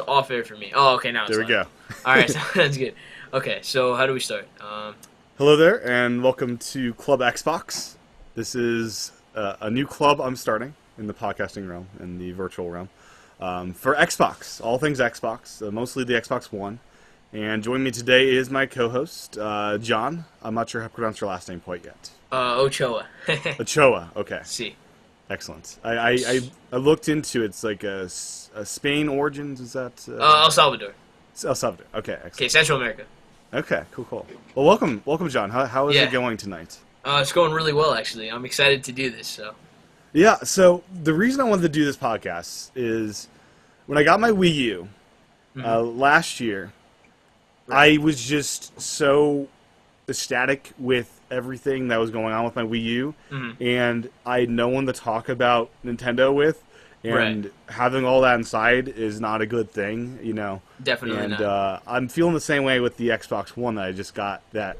Off air for me. Oh, okay, now it's There we live. go. All right, sounds good. Okay, so how do we start? Hello there, and welcome to Club Xbox. This is a new club I'm starting in the podcasting realm, in the virtual realm, for Xbox, all things Xbox, mostly the Xbox One. And joining me today is my co-host, John. I'm not sure how to pronounce your last name quite yet. Ochoa. Ochoa. Okay, See. excellent. I looked into it. It's like a Spain origins. Is that El Salvador. El Salvador? Okay, Okay, excellent. Central America. Okay, cool. Well, welcome, John. How is Yeah. it going tonight? It's going really well, actually. I'm excited to do this. So. Yeah, so the reason I wanted to do this podcast is when I got my Wii U last year, Right. I was just so ecstatic with everything that was going on with my Wii U, and I had no one to talk about Nintendo with, and Right. having all that inside is not a good thing, you know. Definitely And not. I'm feeling the same way with the Xbox One that I just got. That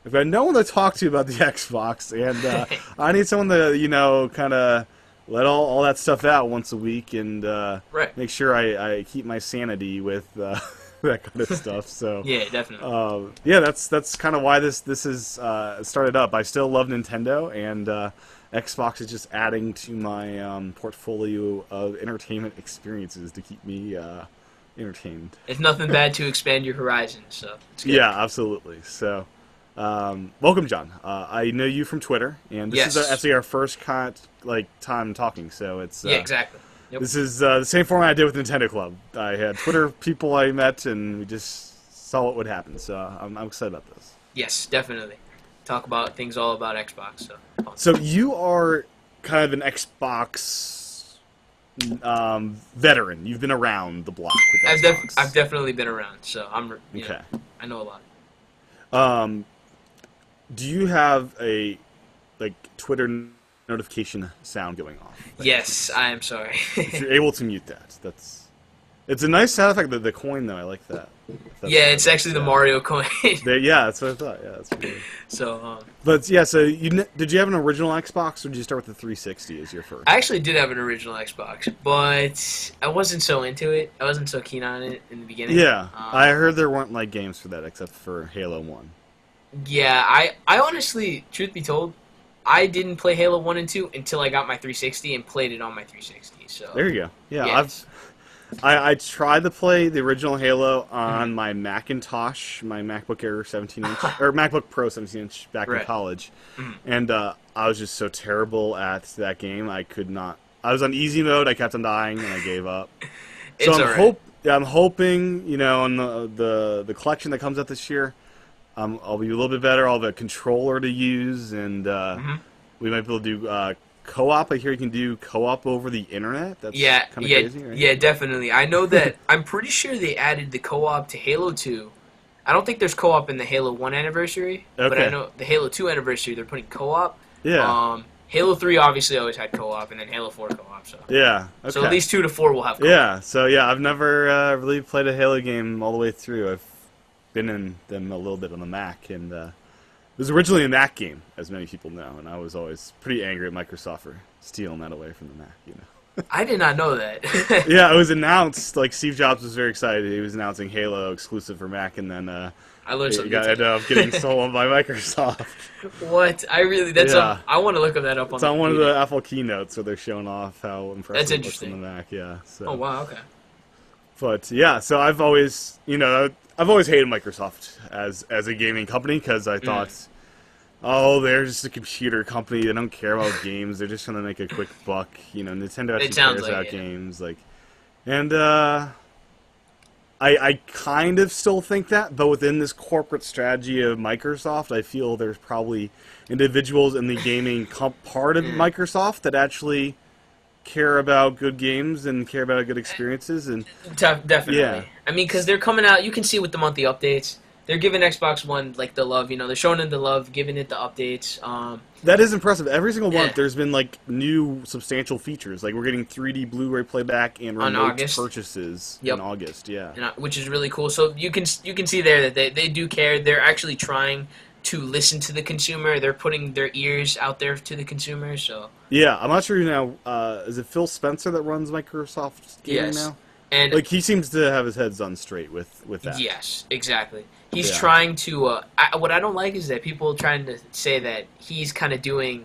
I've got no one to talk to about the Xbox, and I need someone to, kind of let all that stuff out once a week and Right. make sure I keep my sanity with that kind of stuff. So Yeah, definitely. yeah, that's kind of why this is started up. I still love Nintendo, and Xbox is just adding to my portfolio of entertainment experiences to keep me entertained. It's nothing bad to expand your horizons, so it's good. Yeah, absolutely. So, welcome, John. I know you from Twitter, and this is Yes. actually our first time talking. So it's Yeah, exactly. Yep. this is the same format I did with Nintendo Club. I had Twitter people I met, and we just saw what would happen. So I'm excited about this. Yes, definitely. Talk about things all about Xbox. So. So you are kind of an Xbox veteran. You've been around the block with Xbox. I've definitely been around, so Okay. I know a lot. Um, do you have a Twitter notification sound going off? Yes, I am sorry. If you're able to mute that, it's a nice sound effect. The coin though, I like that. If that's- Yeah, it's actually the Mario coin. Yeah, that's what I thought. Yeah, that's pretty good. So, But yeah, so did you have an original Xbox, or did you start with the 360 as your first? I actually did have an original Xbox, but I wasn't so into it. I wasn't so keen on it in the beginning. Yeah, I heard there weren't games for that except for Halo 1. Yeah, I honestly, truth be told, I didn't play Halo 1 and 2 until I got my 360 and played it on my 360. So There you go. Yeah, yes. I tried to play the original Halo on my Macintosh, my MacBook Air 17-inch, or MacBook Pro 17-inch back in Right. college, and I was just so terrible at that game. I could not. I was on easy mode. I kept on dying, and I gave up. So It's alright. I'm hoping, on the collection that comes out this year, I'll be a little bit better. I'll have a controller to use, and we might be able to do co-op. I hear you can do co-op over the internet. That's Yeah, kind of yeah, crazy, right? yeah, definitely. I know that. I'm pretty sure they added the co-op to Halo 2. I don't think there's co-op in the Halo 1 anniversary, but I Okay. know the Halo 2 anniversary they're putting co-op. Yeah. Halo 3 obviously always had co-op, and then Halo 4 co-op. So, Yeah. Okay. so at least 2 to 4 will have co-op. Yeah. So yeah, I've never really played a Halo game all the way through. I've been in them a little bit on the Mac, and it was originally a Mac game, as many people know, and I was always pretty angry at Microsoft for stealing that away from the Mac. I did not know that. Yeah, it was announced. Steve Jobs was very excited. He was announcing Halo exclusive for Mac, and then I learned it something. ended up getting stolen by Microsoft. What? Yeah. I want to look that up on It's on one of computer. the Apple keynotes where they're showing off how impressive That's it looks on the interesting. Mac. Yeah. So. Oh wow, okay. But yeah, so I've always, I've always hated Microsoft as a gaming company because I thought, oh, they're just a computer company. They don't care about games. They're just trying to make a quick buck. Nintendo actually sounds cares like about it. games. And I kind of still think that, but within this corporate strategy of Microsoft, I feel there's probably individuals in the gaming part of Microsoft that actually care about good games and care about good experiences. And Definitely. Yeah. I mean, because they're coming out. You can see with the monthly updates, they're giving Xbox One the love. They're showing it the love, giving it the updates. that is impressive. Every single month, Yeah. there's been new substantial features. We're getting 3D Blu-ray playback and On remote August. purchases Yep. in August. Yeah. Which is really cool. So you can see there that they do care. They're actually trying to listen to the consumer. They're putting their ears out there to the consumer. So Yeah, I'm not sure now. Is it Phil Spencer that runs Microsoft Gaming yes, now? And Like he seems to have his heads on straight with that. yes, exactly. He's Yeah. trying to. What I don't like is that people trying to say that he's kind of doing,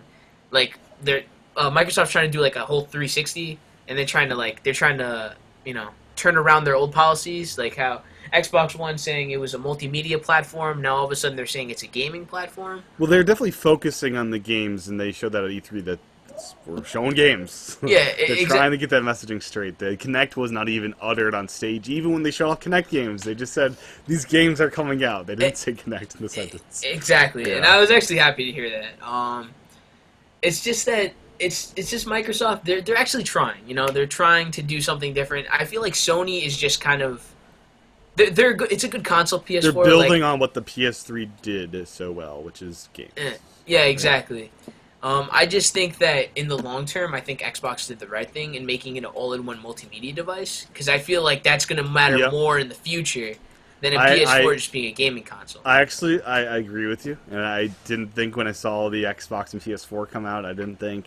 like they're Microsoft's trying to do like a whole 360, and they're trying to turn around their old policies, like how Xbox One saying it was a multimedia platform. Now all of a sudden they're saying it's a gaming platform. Well, they're definitely focusing on the games, and they showed that at E3 that we're showing games. Yeah, They're trying to get that messaging straight. The Kinect was not even uttered on stage. Even when they showed off Kinect games, they just said these games are coming out. They didn't say Kinect in the sentence. Exactly, Yeah. and I was actually happy to hear that. It's just that it's just Microsoft. They're actually trying. They're trying to do something different. I feel like Sony is just kind of they're good. It's a good console. PS4. They're building on what the PS3 did so well, which is games. Yeah, exactly. I just think that in the long term, I think Xbox did the right thing in making it an all-in-one multimedia device, because I feel like that's going to matter Yep. more in the future than a I- PS4 I- just being a gaming console. I agree with you, and I didn't think when I saw the Xbox and PS4 come out, I didn't think.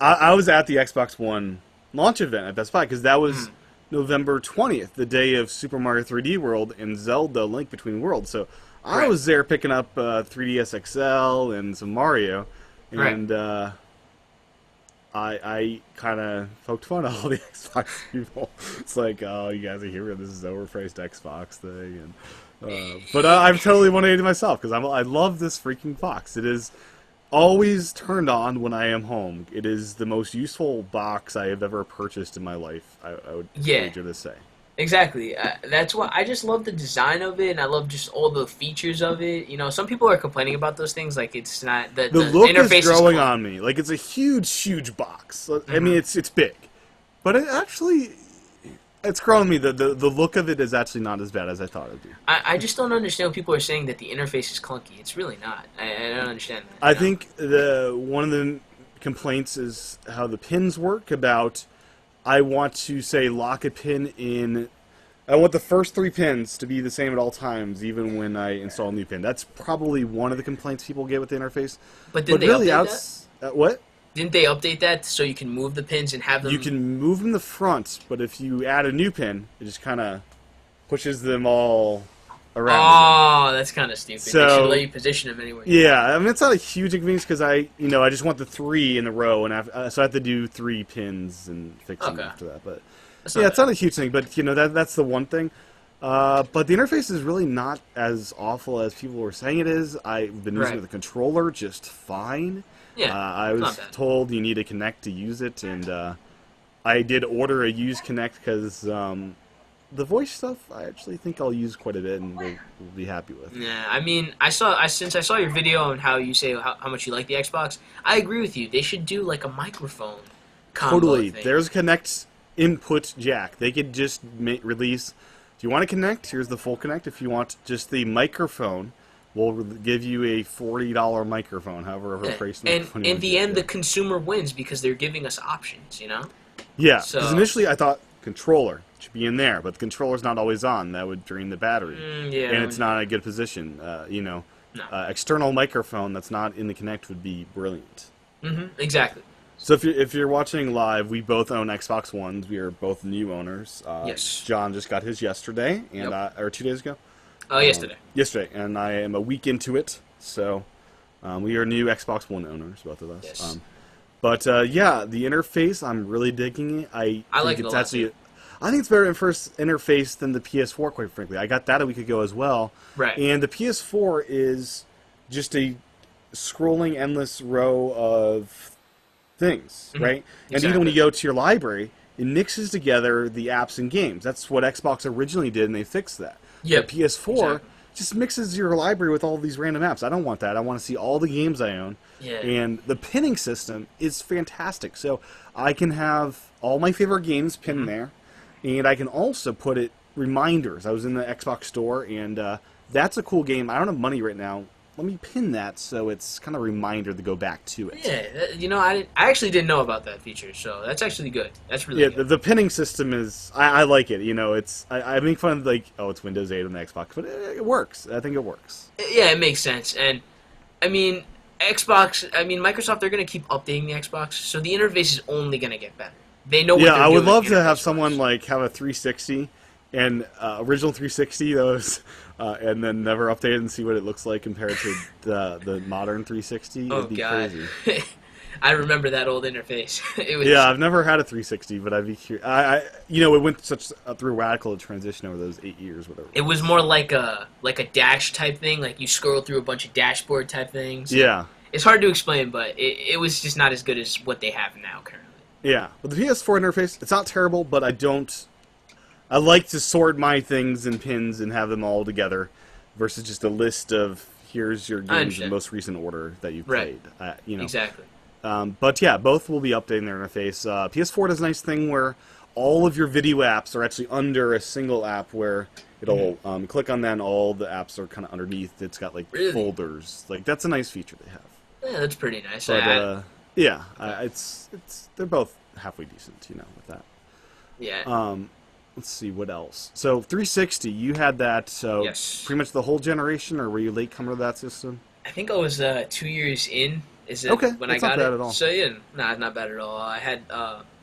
I was at the Xbox One launch event at Best Buy because that was November 20th, the day of Super Mario 3D World and Zelda: Link Between Worlds. So I Right. was there picking up 3DS XL and some Mario, and I kind of poked fun at all the Xbox people. It's like, oh, you guys are here with this overpriced Xbox thing, and but I'm totally 180 myself because I love this freaking box. It is always turned on when I am home. It is the most useful box I have ever purchased in my life. I would wager to say. Exactly. That's why I just love the design of it, and I love just all the features of it. Some people are complaining about those things, like it's not the The look interface is growing clunky. on me. Like it's a huge box. I mean, it's big, but it actually it's growing on me. The look of it is actually not as bad as I thought it'd be. I just don't understand when people are saying that the interface is clunky. It's really not. I don't understand that. I think one of the complaints is how the pins work. About I want to say lock a pin in. I want the first 3 pins to be the same at all times, even when I install a new pin. That's probably one of the complaints people get with the interface. But didn't they really, update that? What? Didn't they update that so you can move the pins and have them? You can move them in the front, but if you add a new pin, it just kind of pushes them all around. Oh, that's kind of stupid. They So- should let you position them anywhere. Yeah, I mean it's not a huge inconvenience because I just want the 3 in a row, and so I have to do 3 pins and fix them Okay. after that. But That's yeah, not it's not a huge thing, but that's the one thing. But the interface is really not as awful as people were saying it is. I've been using Right. the controller just fine. Yeah, I it's was not bad. told you need a Kinect to use it, and I did order a used Kinect because the voice stuff I actually think I'll use quite a bit and will be happy with. Yeah, I mean, since I saw your video on how you say how much you like the Xbox, I agree with you. They should do like a microphone combo Totally. thing. There's a Kinect input jack. They could just release. If you want to Kinect, here's the full Kinect. If you want just the microphone, we'll give you a $40 microphone. However, overpriced and microphone you in want the to get. end, the consumer wins because they're giving us options. Yeah, So- because initially I thought controller should be in there, but the controller's not always on. That would drain the battery, Yeah, and it's not in a good position. No. External microphone that's not in the Kinect would be brilliant. Exactly. So if you're watching live, we both own Xbox Ones. We are both new owners. Yes. John just got his yesterday, and Yep. or 2 days ago. Yesterday. Yesterday, and I am a week into it. So we are new Xbox One owners, both of us. Yes. But yeah, the interface, I'm really digging it. I think like it a it's lot, actually. too. I think it's better in first interface than the PS4, quite frankly. I got that a week ago as well. Right. And the PS4 is just a scrolling endless row of things, right? And even when you go to your library, it mixes together the apps and games. That's what Xbox originally did, and they fixed that. Yep, The PS4 exactly. just mixes your library with all these random apps. I don't want that. I want to see all the games I own. Yeah. And the pinning system is fantastic. So I can have all my favorite games pinned there, and I can also put it reminders. I was in the Xbox store, and that's a cool game. I don't have money right now. Let me pin that so it's kind of a reminder to go back to it. Yeah, I actually didn't know about that feature, so that's actually good. That's really Yeah, good. the pinning system is. I like it. It's. I make fun of like, oh, it's Windows 8 on the Xbox, but it works. I think it works. Yeah, it makes sense. And I mean, Microsoft, they're going to keep updating the Xbox, so the interface is only going to get better. They know what Yeah, they're I would doing love to have interface-wise. someone like have a 360 and original 360 those, and then never update it and see what it looks like compared to the modern 360. Oh It'd be god, crazy. I remember that old interface. It was Yeah, I've never had a 360, but I'd be curious. It went through radical transition over those 8 years, whatever. it was more like a dash type thing. Like you scroll through a bunch of dashboard type things. Yeah, It's hard to explain, but it was just not as good as what they have now currently. yeah. But the PS4 interface, it's not terrible, but I like to sort my things and pins and have them all together, versus just a list of here's your games in understand. most recent order that you've Right. played. Exactly. But yeah, both will be updating their interface. PS4 does a nice thing where all of your video apps are actually under a single app where it'll click on that and all the apps are kind of underneath. It's got like Really? folders. Like that's a nice feature they have. Yeah, that's pretty nice. But it's they're both halfway decent, with that. Yeah. Let's see what else. So 360, you had that. So Yes. pretty much the whole generation, or were you late comer to that system? I think I was 2 years in. Is it Okay, when that's I not got bad it? at all. So yeah, nah, not bad at all. I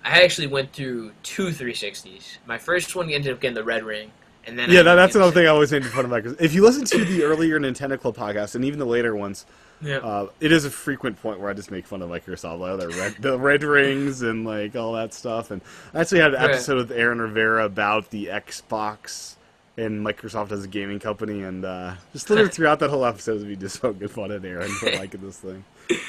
actually went through two 360s. My first one ended up getting the red ring, and then Yeah, I that's ended another up thing I always made fun of. Because if you listen to the earlier Nintendo Club podcast and even the later ones, Yeah. it is a frequent point where I just make fun of Microsoft, like the red rings and like all that stuff. And I actually had an Right. episode with Aaron Rivera about the Xbox and Microsoft as a gaming company, and just literally throughout that whole episode, we just poking fun at Aaron for liking this thing.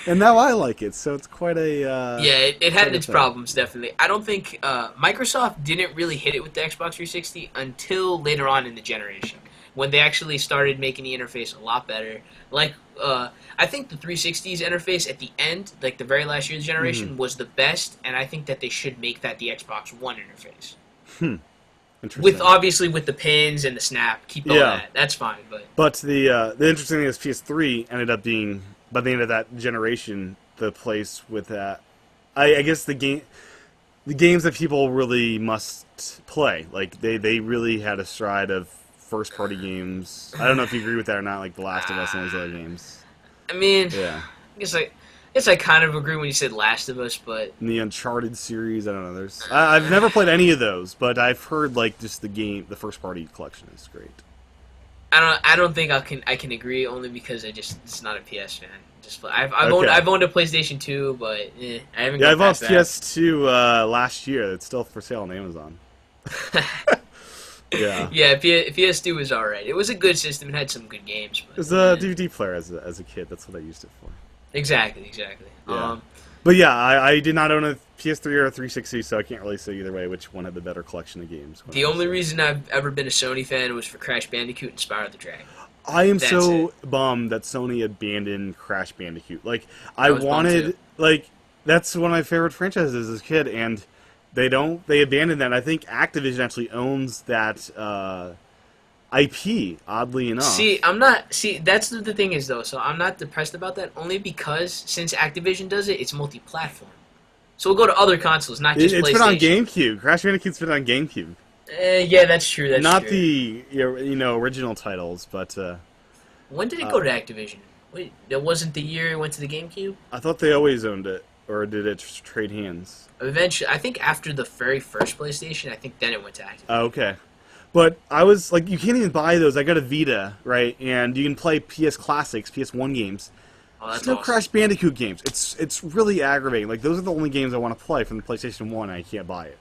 And now I like it, so it's quite a Yeah, it had quite a its thing. problems, definitely. I don't think Microsoft didn't really hit it with the Xbox 360 until later on in the generation, when they actually started making the interface a lot better. Like, I think the 360's interface at the end, like the very last year of the generation, was the best, and I think that they should make that the Xbox One interface. interesting. Obviously with the pins and the snap, keep all Yeah. that. That's fine, but But the interesting thing is PS3 ended up being, by the end of that generation, the place with that. I guess the games that people really must play. Like they really had a stride of first party games. I don't know if you agree with that or not. Like The Last of Us and all these other games. I mean, Yeah, I guess I kind of agree when you said Last of Us, but and the Uncharted series. I don't know. I've never played any of those, but I've heard like just the first party collection is great. I don't think I can agree, only because it's not a PS fan. I've Okay. owned a PlayStation 2, but I haven't. Yeah, I gone bought past that. PS2 last year. It's still for sale on Amazon. Yeah. Yeah, PS2 was alright. It was a good system. It had some good games. But, It was a DVD player as a kid. That's what I used it for. Exactly. Yeah. But yeah, I did not own a PS3 or a 360, so I can't really say either way which one had the better collection of games. The only reason I've ever been a Sony fan was for Crash Bandicoot and Spyro the Dragon. I am That's so bummed that Sony abandoned Crash Bandicoot. Like, I was bummed wanted, too. like, that's one of my favorite franchises as a kid, and they abandoned that. I think Activision actually owns that IP, oddly enough. See, that's the thing is, though, so I'm not depressed about that, only because since Activision does it, it's multi-platform. So we'll go to other consoles, not just It's PlayStation. been on GameCube. Crash Bandicoot's been on GameCube. Yeah, that's true. That's Not true. the original titles, but When did it go to Activision? Wait, that wasn't the year it went to the GameCube? I thought they always owned it, or did it just trade hands? Eventually, I think after the very first PlayStation, I think then it went to Activision. Oh, okay. But I was like, you can't even buy those. I got a Vita, right? And you can play PS Classics, PS1 games. Oh, that's There's no awesome. Crash Bandicoot games. It's really aggravating. Like, those are the only games I want to play from the PlayStation 1, and I can't buy it.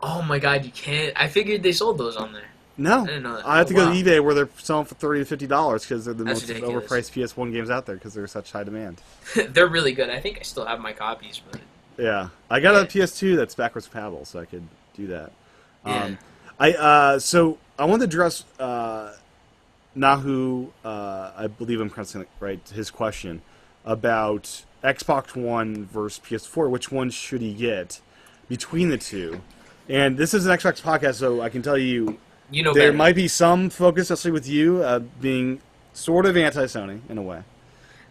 Oh my god, you can't. I figured they sold those on there. No. I didn't know that. I have to Oh, go wow. to eBay where they're selling for $30 to $50 because they're the That's most ridiculous. overpriced PS1 games out there because they're such high demand. They're really good. I think I still have my copies, but Yeah, I got a Yeah. PS2 that's backwards compatible, so I could do that. Yeah. So I wanted to address Nahu. I believe I'm pronouncing it right. His question about Xbox One versus PS4. Which one should he get between the two? And this is an Xbox podcast, so I can tell you you know there better. might be some focus, especially with you being sort of anti-Sony in a way.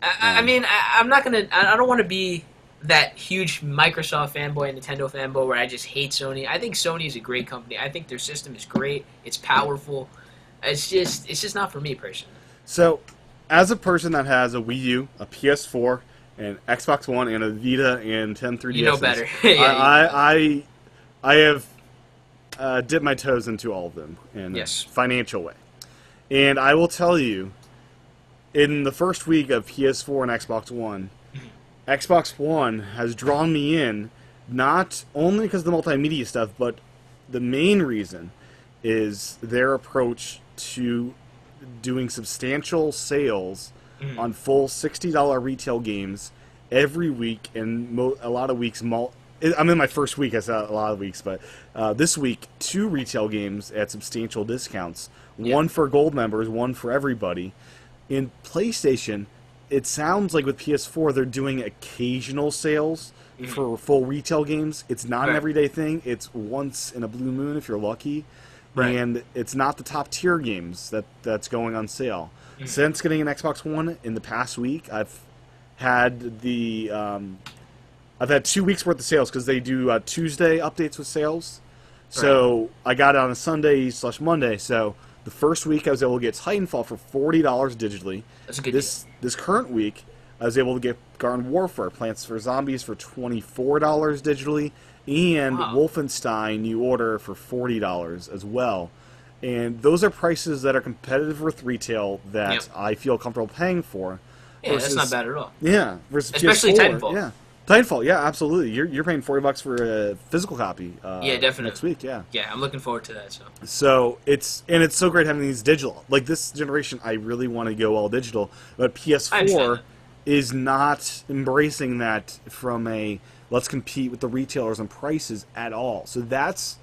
I mean, I'm not gonna. I don't want to be that huge Microsoft fanboy and Nintendo fanboy where I just hate Sony. I think Sony is a great company. I think their system is great. It's powerful. It's just not for me personally. So, as a person that has a Wii U, a PS4, and Xbox One, and a Vita, and 10 3DS, You know better. Yeah, I I have dipped my toes into all of them in Yes. a financial way. And I will tell you, in the first week of PS4 and Xbox One, Xbox One has drawn me in, not only because of the multimedia stuff, but the main reason is their approach to doing substantial sales on full $60 retail games every week, and a lot of weeks. I'm in my first week. I said a lot of weeks, but this week, 2 retail games at substantial discounts. Yeah. One for gold members, one for everybody. In PlayStation, it sounds like with PS4 they're doing occasional sales for full retail games. It's not an Right. everyday thing. It's once in a blue moon if you're lucky. Right. And it's not the top tier games that's going on sale. Since getting an Xbox One in the past week, I've had I've had 2 weeks worth of sales because they do Tuesday updates with sales. So I got it on a Sunday/Monday. So the first week I was able to get Titanfall for $40 digitally. That's a good This current week I was able to get Garden Warfare, Plants vs Zombies for $24 digitally, and Wow. Wolfenstein New Order for $40 as well. And those are prices that are competitive with retail that Yep. I feel comfortable paying for. Yeah, versus, that's not bad at all. Yeah, versus Especially PS4. Titanfall. Yeah, Titanfall. Yeah, absolutely. You're paying $40 for a physical copy. Yeah, definitely. Next week. Yeah. Yeah, I'm looking forward to that. So So it's so great having these digital. Like this generation, I really want to go all digital, but I understand PS4 that. is not embracing that from a let's compete with the retailers on prices at all. So that's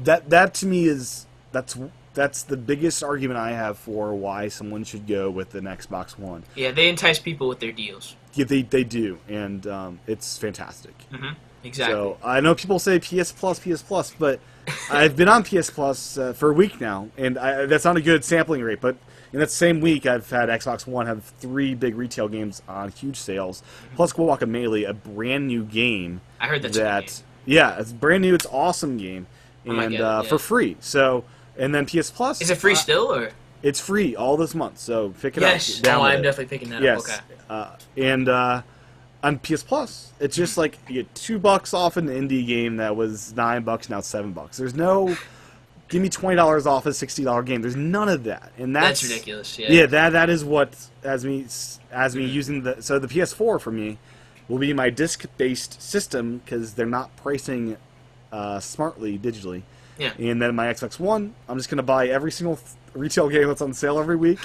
that to me is that's the biggest argument I have for why someone should go with an Xbox One. yeah, they entice people with their deals. Yeah, they do, and it's fantastic. Exactly. So I know people say PS Plus, but I've been on PS Plus for a week now, and that's not a good sampling rate. But in that same week, I've had Xbox One have 3 big retail games on huge sales, plus Guacamelee, a brand new game. I heard that's a good game. Yeah, it's brand new. It's an awesome game, I might and get it, yeah. for free. So and then PS Plus Is it free still or? It's free all this month, so pick it Yes. up. Download I'm it. definitely picking that Yes. up. Okay. And on PS Plus, it's just like you get $2 off an indie game that was $9, now it's $7. There's no give me $20 off a $60 game. There's none of that, and That's ridiculous. Yeah. Yeah, that is what as me using the PS4 for me will be my disc-based system because they're not pricing smartly digitally. Yeah. And then my Xbox One, I'm just gonna buy every single retail game that's on sale every week.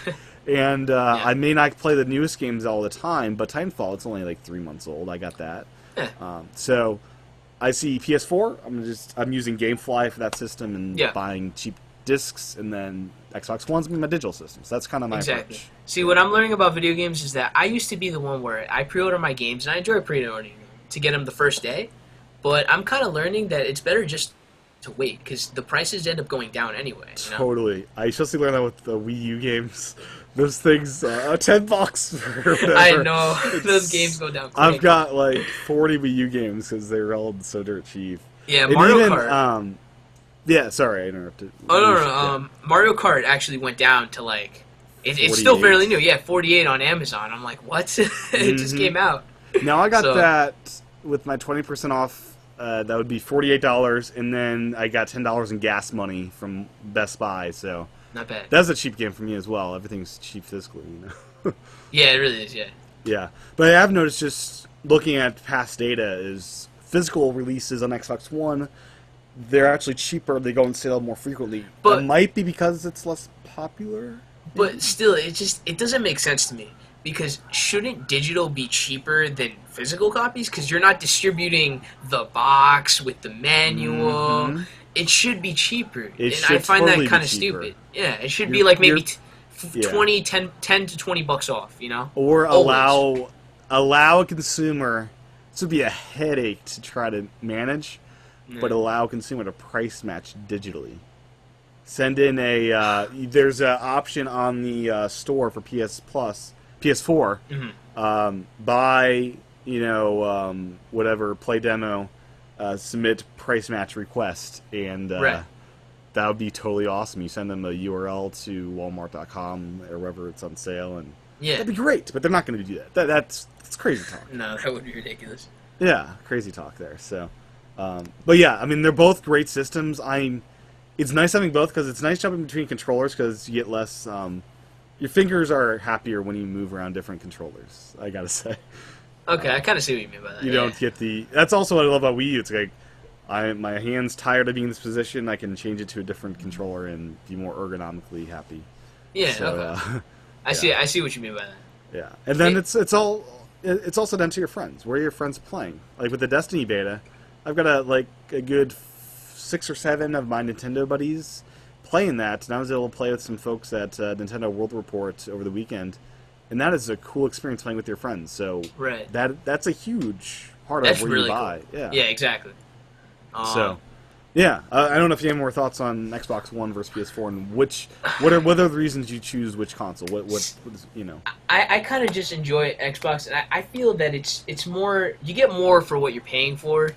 And I may not play the newest games all the time, but Titanfall, it's only like 3 months old. I got that. Yeah. So I see PS4. I'm using GameFly for that system and Yeah. buying cheap discs, and then Xbox One's my digital system. So that's kind of my Exactly. approach. See, what I'm learning about video games is that I used to be the one where I pre-order my games, and I enjoy pre-ordering them to get them the first day. But I'm kind of learning that it's better just to wait because the prices end up going down anyway. You know? Totally. I especially learned that with the Wii U games. Those things, $10 or whatever. I know It's- those games go down quick. I've got like 40 Wii U games because they're all so dirt cheap. Yeah, And Mario even, Kart. Yeah, sorry, I interrupted. Oh no, Yeah. Mario Kart actually went down to like it's still 48. fairly new. Yeah, 48 on Amazon. I'm like, what? It just came out. Now I got So- that with my 20% off. That would be $48, and then I got $10 in gas money from Best Buy. So Not bad. that's a cheap game for me as well. Everything's cheap physically, you know. Yeah, it really is. Yeah. Yeah, but I have noticed just looking at past data is physical releases on Xbox One. They're actually cheaper. They go on sale more frequently. But- it might be because it's less popular. But still, it doesn't make sense to me because shouldn't digital be cheaper than physical copies? Because you're not distributing the box with the manual. Mhm. It should be cheaper, It and should I find totally that be kind of cheaper. stupid. Yeah, it should be You're- like maybe yeah. 10 to $20 off. You know, Or Always. allow a consumer. This would be a headache to try to manage, but allow a consumer to price match digitally. Send in a there's an option on the store for PS4. Buy whatever play demo, submit price match request, and Right. that would be totally awesome. You send them a URL to Walmart.com or wherever it's on sale, and yeah. that'd be great. But they're not going to do that. That's crazy talk. No, that would be ridiculous. Yeah, crazy talk there. So, But yeah, I mean, they're both great systems. It's nice having both because it's nice jumping between controllers because you get less. Your fingers are happier when you move around different controllers. I gotta say. Okay, I kind of see what you mean by that. You don't get the. That's also what I love about Wii U. It's like, my hand's tired of being in this position. I can change it to a different controller and be more ergonomically happy. Yeah. So, Okay. I see what you mean by that. Yeah, and then it's also down to your friends. Where are your friends playing? Like with the Destiny beta, I've got a good 6 or 7 of my Nintendo buddies playing that, and I was able to play with some folks at Nintendo World Report over the weekend, and that is a cool experience playing with your friends. So right. that's a huge part That's of where really you buy. cool. Yeah. Yeah, exactly. So, yeah, I don't know if you have more thoughts on Xbox One versus PS4, and what are the reasons you choose which console? What is, you know? I kind of just enjoy Xbox, and I feel that it's more, you get more for what you're paying for,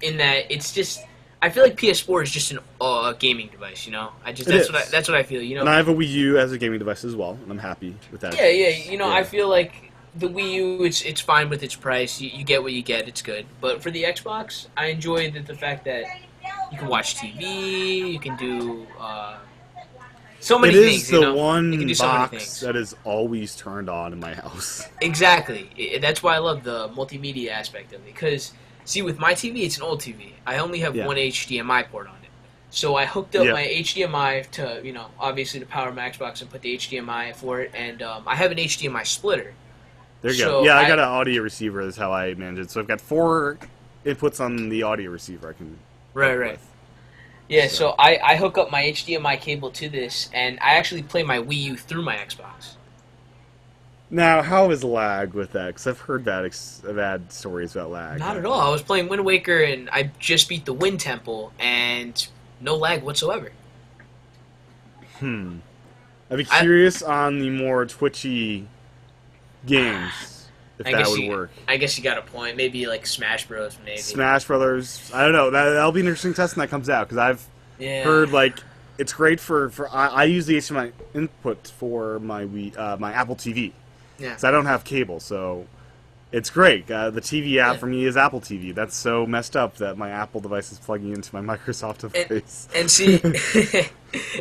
in that it's just, I feel like PS4 is just a gaming device, you know. That's what I feel, you know. And I have a Wii U as a gaming device as well, and I'm happy with that. Yeah, you know, yeah. I feel like the Wii U, it's fine with its price. You get what you get. It's good. But for the Xbox, I enjoy the fact that you can watch TV. You can do so many things. It is the you can do so many box things. that is always turned on in my house. Exactly. That's why I love the multimedia aspect of it. Because, see, with my TV, it's an old TV. I only have one HDMI port on it. So I hooked up my HDMI to, you know, obviously to power my Xbox and put the HDMI for it. And I have an HDMI splitter. There you go. Yeah, I got an audio receiver is how I manage it. So I've got 4 inputs on the audio receiver I can Right. with. Yeah, so I hook up my HDMI cable to this, and I actually play my Wii U through my Xbox. Now, how is lag with that? Because I've heard bad stories about lag. Not at all. I was playing Wind Waker, and I just beat the Wind Temple, and no lag whatsoever. I'd be curious on the more twitchy games, if that would work. I guess you got a point. Maybe like Smash Bros. Maybe. Smash Brothers. I don't know. That'll be an interesting test when that comes out, because I've heard, like, it's great for I use the HDMI input for my my Apple TV. Yeah. Because I don't have cable, so it's great. The TV app for me is Apple TV. That's so messed up that my Apple device is plugging into my Microsoft device. And see,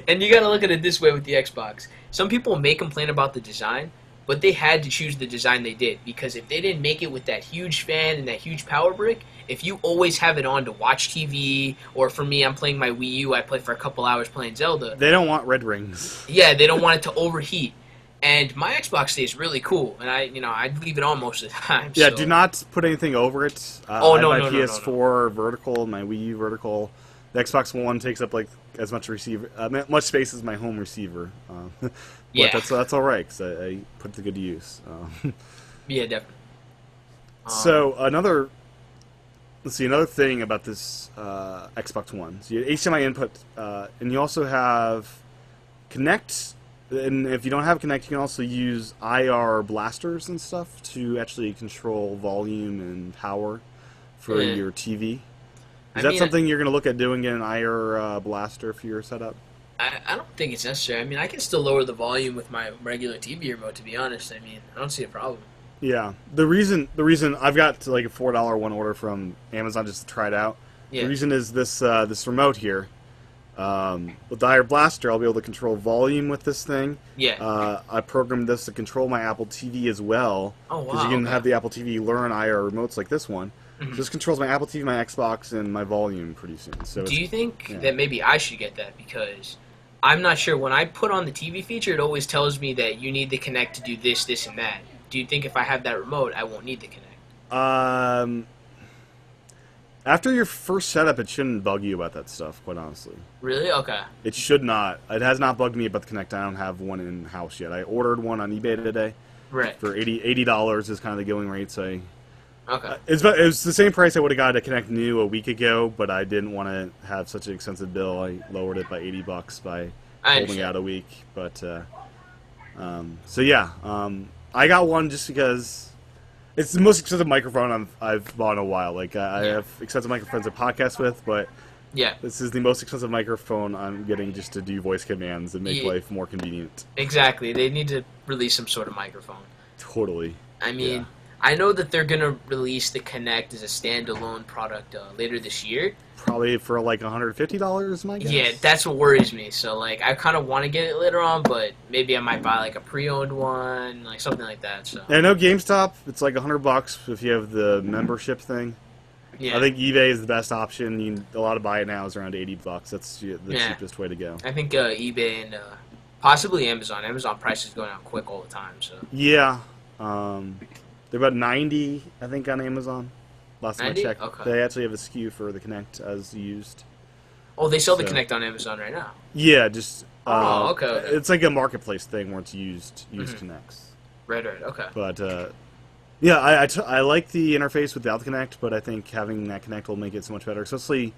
and you got to look at it this way with the Xbox. Some people may complain about the design, but they had to choose the design they did, because if they didn't make it with that huge fan and that huge power brick, if you always have it on to watch TV, or for me, I'm playing my Wii U, I play for a couple hours playing Zelda. They don't want red rings. Yeah, they don't want it to overheat. And my Xbox stays really cool, and I leave it on most of the time. Yeah, so. Do not put anything over it. No, I have my no, PS4 vertical, my Wii U vertical. The Xbox One takes up like as much much space as my home receiver. But that's all right, because I put it to good use. Yeah, definitely. So another thing about this Xbox One. So you have HDMI input, and you also have Kinect. And if you don't have Kinect, you can also use IR blasters and stuff to actually control volume and power for your TV. Is that something you're going to look at doing, an IR blaster for your setup? I don't think it's necessary. I mean, I can still lower the volume with my regular TV remote, to be honest. I mean, I don't see a problem. Yeah. The reason I've got like a $4 one order from Amazon just to try it out. Yeah. The reason is this remote here. With the IR blaster, I'll be able to control volume with this thing. Yeah. I programmed this to control my Apple TV as well. Oh, wow. Because you can have the Apple TV learn IR remotes like this one. Mm-hmm. This controls my Apple TV, my Xbox, and my volume pretty soon. So do you think that maybe I should get that? Because I'm not sure. When I put on the TV feature, it always tells me that you need the Kinect to do this, this, and that. Do you think if I have that remote, I won't need the Kinect? After your first setup, it shouldn't bug you about that stuff, quite honestly. Really? Okay. It should not. It has not bugged me about the Kinect. I don't have one in-house yet. I ordered one on eBay today. Right. For $80 is kind of the going rate, so... Okay. It was the same price I would have got a Kinect New a week ago, but I didn't want to have such an expensive bill. I lowered it by $80 by holding out a week. But, so yeah. I got one just because... It's the most expensive microphone I've bought in a while. Like, I have expensive microphones to podcast with, but this is the most expensive microphone I'm getting just to do voice commands and make life more convenient. Exactly. They need to release some sort of microphone. Totally. I mean, I know that they're gonna release the Kinect as a standalone product later this year. Probably for like $150, my guess. Yeah, that's what worries me. So like, I kind of want to get it later on, but maybe I might buy like a pre-owned one, like something like that. So And I know GameStop, it's like $100 if you have the membership thing. yeah, I think eBay is the best option. A lot of buy it now is around $80. That's the cheapest way to go. I think eBay and possibly Amazon. Amazon prices going out quick all the time. So Yeah, they're about 90, I think, on Amazon. Last time I 90? checked, Okay. they actually have a SKU for the Kinect as used. oh, they sell the So- Kinect on Amazon right now. Yeah, just Oh, okay. It's like a marketplace thing where it's used Kinects. Right. Okay. But yeah, I like the interface without the Kinect, but I think having that Kinect will make it so much better. Especially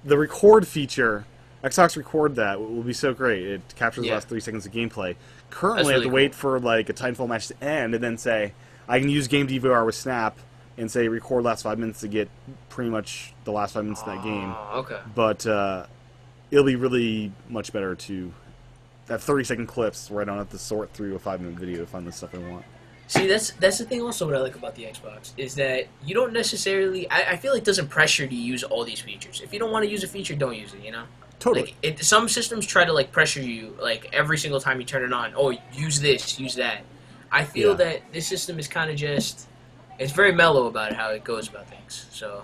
the record feature, Xbox Record, that will be so great. It captures the Yeah. last 3 seconds of gameplay. Currently, That's I have really to wait for like a Titanfall match to end and then say I can use Game DVR with Snap and say record last 5 minutes to get pretty much the last 5 minutes of that game. Oh, okay. But it'll be really much better to have 30-second clips where I don't have to sort through a 5-minute video to find the stuff I want. See, that's the thing also what I like about the Xbox is that you don't necessarily I feel like it doesn't pressure to use all these features. If you don't want to use a feature, don't use it, you know? Totally. Like some systems try to like pressure you like every single time you turn it on. Oh, use this, use that. I feel Yeah. that this system is kind of just it's very mellow about how it goes about things. So,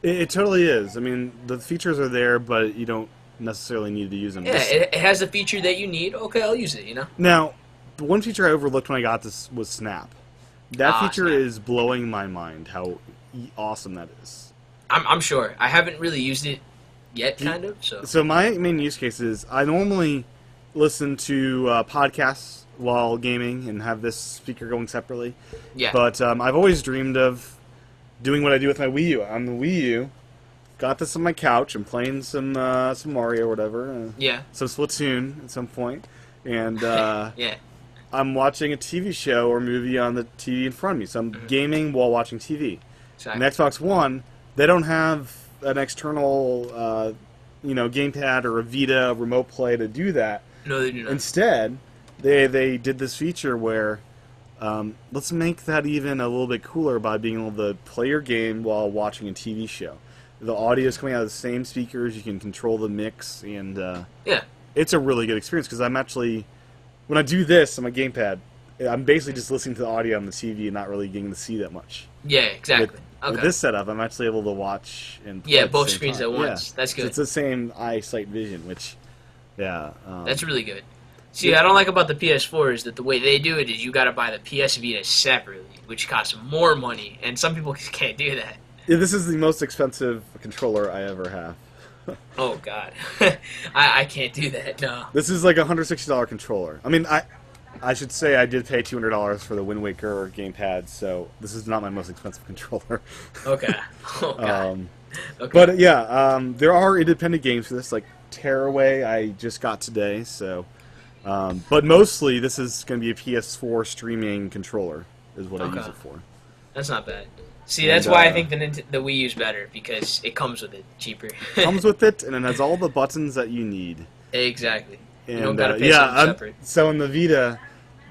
It totally is. I mean, the features are there, but you don't necessarily need to use them. yeah, it has the feature that you need. Okay, I'll use it, you know? Now, the one feature I overlooked when I got this was Snap. That feature Snap. is blowing my mind, how awesome that is. I'm sure. I haven't really used it yet, kind of, so. So my main use case is I normally listen to podcasts while gaming and have this speaker going separately. Yeah. But I've always dreamed of doing what I do with my Wii U. On the Wii U, got this on my couch. I'm playing some Mario or whatever, Yeah. some Splatoon at some point, and Yeah. I'm watching a TV show or movie on the TV in front of me. So I'm gaming while watching TV. Exactly. An Xbox One, they don't have an external, gamepad or a Vita remote play to do that. No, they do not. Instead, they did this feature where let's make that even a little bit cooler by being able to play your game while watching a TV show. The audio is coming out of the same speakers. You can control the mix, and Yeah. it's a really good experience because I'm actually, when I do this on my gamepad, I'm basically just listening to the audio on the TV and not really getting to see that much. Yeah, exactly. With Okay. this setup, I'm actually able to watch and play Yeah, at the both same screens time. at once. Yeah. That's good. It's the same eyesight vision, which, yeah. That's really good. See, I don't like about the PS4 is that the way they do it is you got to buy the PS Vita separately, which costs more money, and some people can't do that. Yeah, this is the most expensive controller I ever have. Oh God, I can't do that. No. This is like a $160 controller. I mean, I should say I did pay $200 for the Wind Waker gamepad, so this is not my most expensive controller. Okay. Oh God. Okay. But yeah, there are independent games for this, like Tearaway I just got today, so... but mostly this is going to be a PS4 streaming controller, is what I use Okay. it for. That's not bad. See, that's And, why I think the Wii U's better because it comes with it cheaper. Comes with it, and it has all the buttons that you need. Exactly. And, You don't gotta pay something separate. So in the Vita,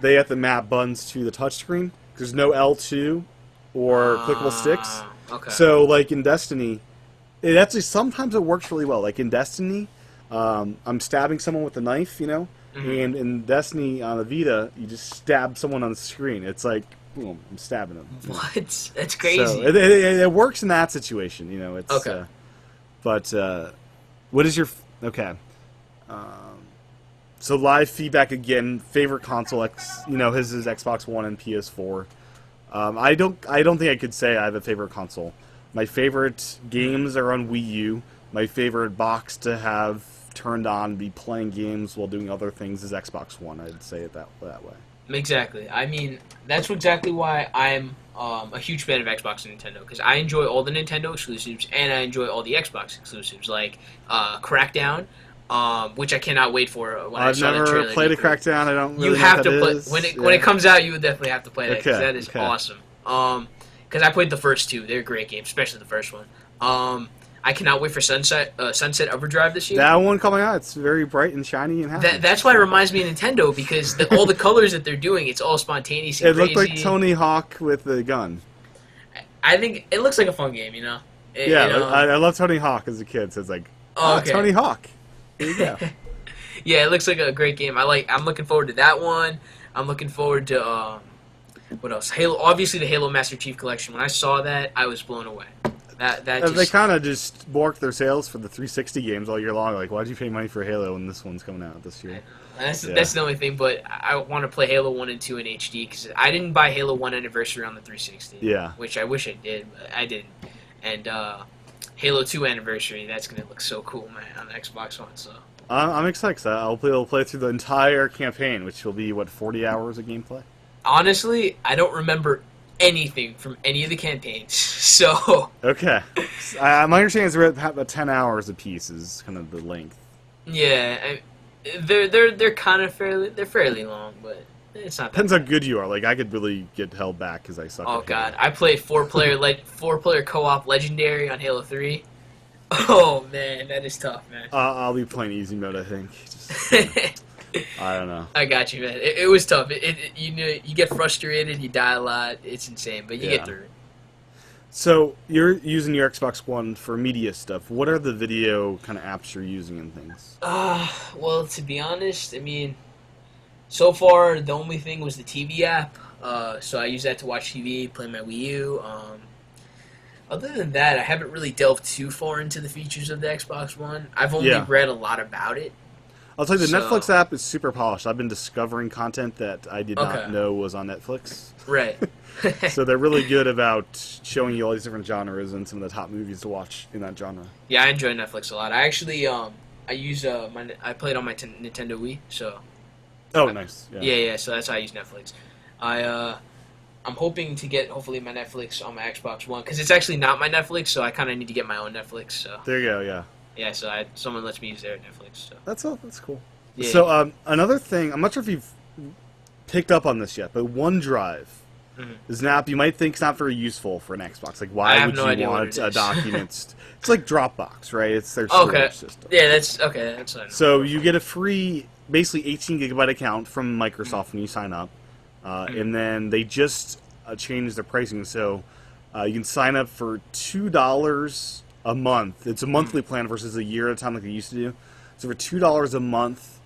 they have to map buttons to the touchscreen. There's no L2 or clickable sticks. Okay. So, like in Destiny, it actually sometimes it works really well. Like in Destiny, I'm stabbing someone with a knife, Mhm. and in Destiny on the Vita, you just stab someone on the screen. It's like, boom, I'm stabbing them. What? That's crazy. So it works in that situation, It's Okay. but what is your okay? So live feedback again. Favorite console? His is Xbox One and PS4. I don't think I could say I have a favorite console. My favorite games are on Wii U. My favorite box to have turned on and be playing games while doing other things is Xbox One. I'd say it that way. Exactly. I mean, that's exactly why I'm a huge fan of Xbox and Nintendo because I enjoy all the Nintendo exclusives and I enjoy all the Xbox exclusives, like Crackdown, which I cannot wait for. When I I've saw the never trailer played a before. Crackdown. I don't really You know have what to that play is. when it comes out. You would definitely have to play that because Okay, that is okay. awesome. Because I played the first two; they're great games, especially the first one. I cannot wait for Sunset Overdrive this year. That one coming out, it's very bright and shiny and happy. That's why it reminds me of Nintendo, because all the colors that they're doing, it's all spontaneous and It looked crazy. like Tony Hawk with the gun. I think it looks like a fun game, you know? Yeah, I love Tony Hawk as a kid, so it's like, okay. Tony Hawk. There you go. Yeah, it looks like a great game. I'm looking forward to that one. I'm looking forward to what else? Halo. Obviously, the Halo Master Chief Collection. When I saw that, I was blown away. They kind of just borked their sales for the 360 games all year long. Like, why'd you pay money for Halo when this one's coming out this year? That's the only thing. But I want to play Halo 1 and 2 in HD because I didn't buy Halo 1 Anniversary on the 360. Yeah. Which I wish I did, but I didn't. And Halo 2 Anniversary, that's gonna look so cool, man, on the Xbox One. So. I'm excited. So I'll play through the entire campaign, which will be 40 hours of gameplay. Honestly, I don't remember anything from any of the campaigns. So okay, my understanding is about 10 hours a piece is kind of the length. Yeah, they're kind of fairly long, but it's not. Depends how good you are. Like I could really get held back because I suck. Oh at god, Halo. I play four-player co-op Legendary on Halo 3. Oh man, that is tough, man. I'll be playing easy mode, I think. Just, I don't know. I got you, man. It was tough. You get frustrated, you die a lot. It's insane, but you get through it. So you're using your Xbox One for media stuff. What are the video kind of apps you're using and things? Well, to be honest, I mean, so far the only thing was the TV app. So I use that to watch TV, play my Wii U. Other than that, I haven't really delved too far into the features of the Xbox One. I've only read a lot about it. I'll tell you, the Netflix app is super polished. I've been discovering content that I did not know was on Netflix. Right. So they're really good about showing you all these different genres and some of the top movies to watch in that genre. Yeah, I enjoy Netflix a lot. I actually I use I play it on my Nintendo Wii, so. Oh, nice. Yeah. So that's how I use Netflix. I'm hoping to get hopefully my Netflix on my Xbox One because it's actually not my Netflix, so I kind of need to get my own Netflix. So. There you go. Yeah. Yeah, so someone lets me use their Netflix. So. That's cool. Yeah. So another thing, I'm not sure if you've picked up on this yet, but OneDrive is an app you might think is not very useful for an Xbox. Like, why would you want a document? It's like Dropbox, right? It's their storage system. Yeah, that's okay. That's fine. So you get a free, basically 18 gigabyte account from Microsoft when you sign up, and then they just changed their pricing. So you can sign up for $2 a month. It's a monthly plan versus a year at a time like they used to do. So for $2 a month,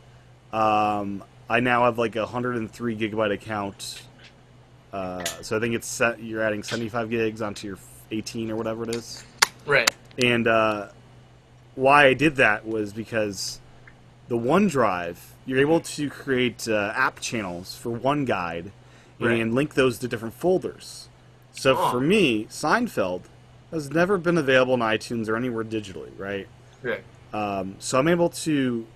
I now have like a 103 gigabyte account. So I think it's set. You're adding 75 gigs onto your 18 or whatever it is. Right. And why I did that was because the OneDrive, you're able to create app channels for OneGuide and link those to different folders. So for me, Seinfeld has never been available in iTunes or anywhere digitally, right? Right. So I'm able to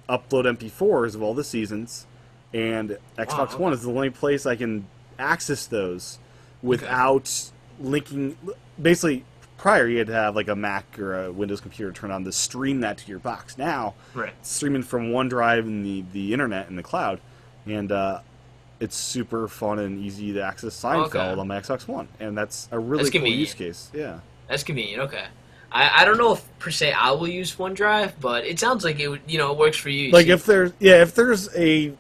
upload MP4s of all the seasons, and Xbox One is the only place I can access those without linking. Basically, prior you had to have like a Mac or a Windows computer turn on to stream that to your box. Now, it's streaming from OneDrive and the internet and the cloud, and it's super fun and easy to access Seinfeld on my Xbox One, and that's a really cool use case. Yeah, that's convenient. Okay. I don't know if per se I will use OneDrive, but it sounds like it would, it works for you. Like if there's a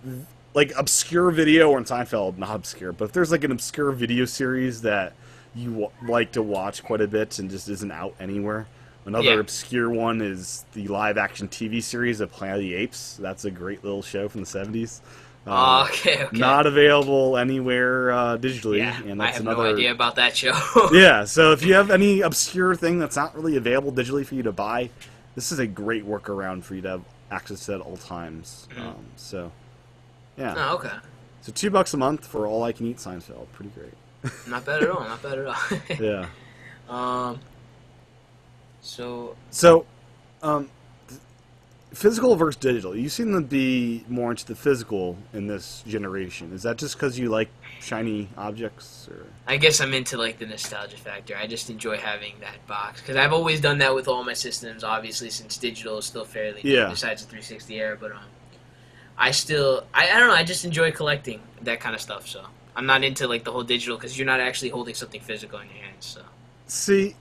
like obscure video, or in Seinfeld, not obscure, but if there's like an obscure video series that you like to watch quite a bit and just isn't out anywhere. Another obscure one is the live action TV series of Planet of the Apes. That's a great little show from the 70s. Okay. Not available anywhere digitally. Yeah, and that's I have no idea about that show. Yeah, so if you have any obscure thing that's not really available digitally for you to buy, this is a great workaround for you to have access to at all times. So, yeah. Oh, okay. So $2 a month for all I can eat Seinfeld. Pretty great. Not bad at all. Not bad at all. Yeah. So. Physical versus digital. You seem to be more into the physical in this generation. Is that just because you like shiny objects? Or? I guess I'm into like the nostalgia factor. I just enjoy having that box because I've always done that with all my systems. Obviously, since digital is still fairly new, besides the 360 era, but I don't know. I just enjoy collecting that kind of stuff. So I'm not into like the whole digital because you're not actually holding something physical in your hands. So see,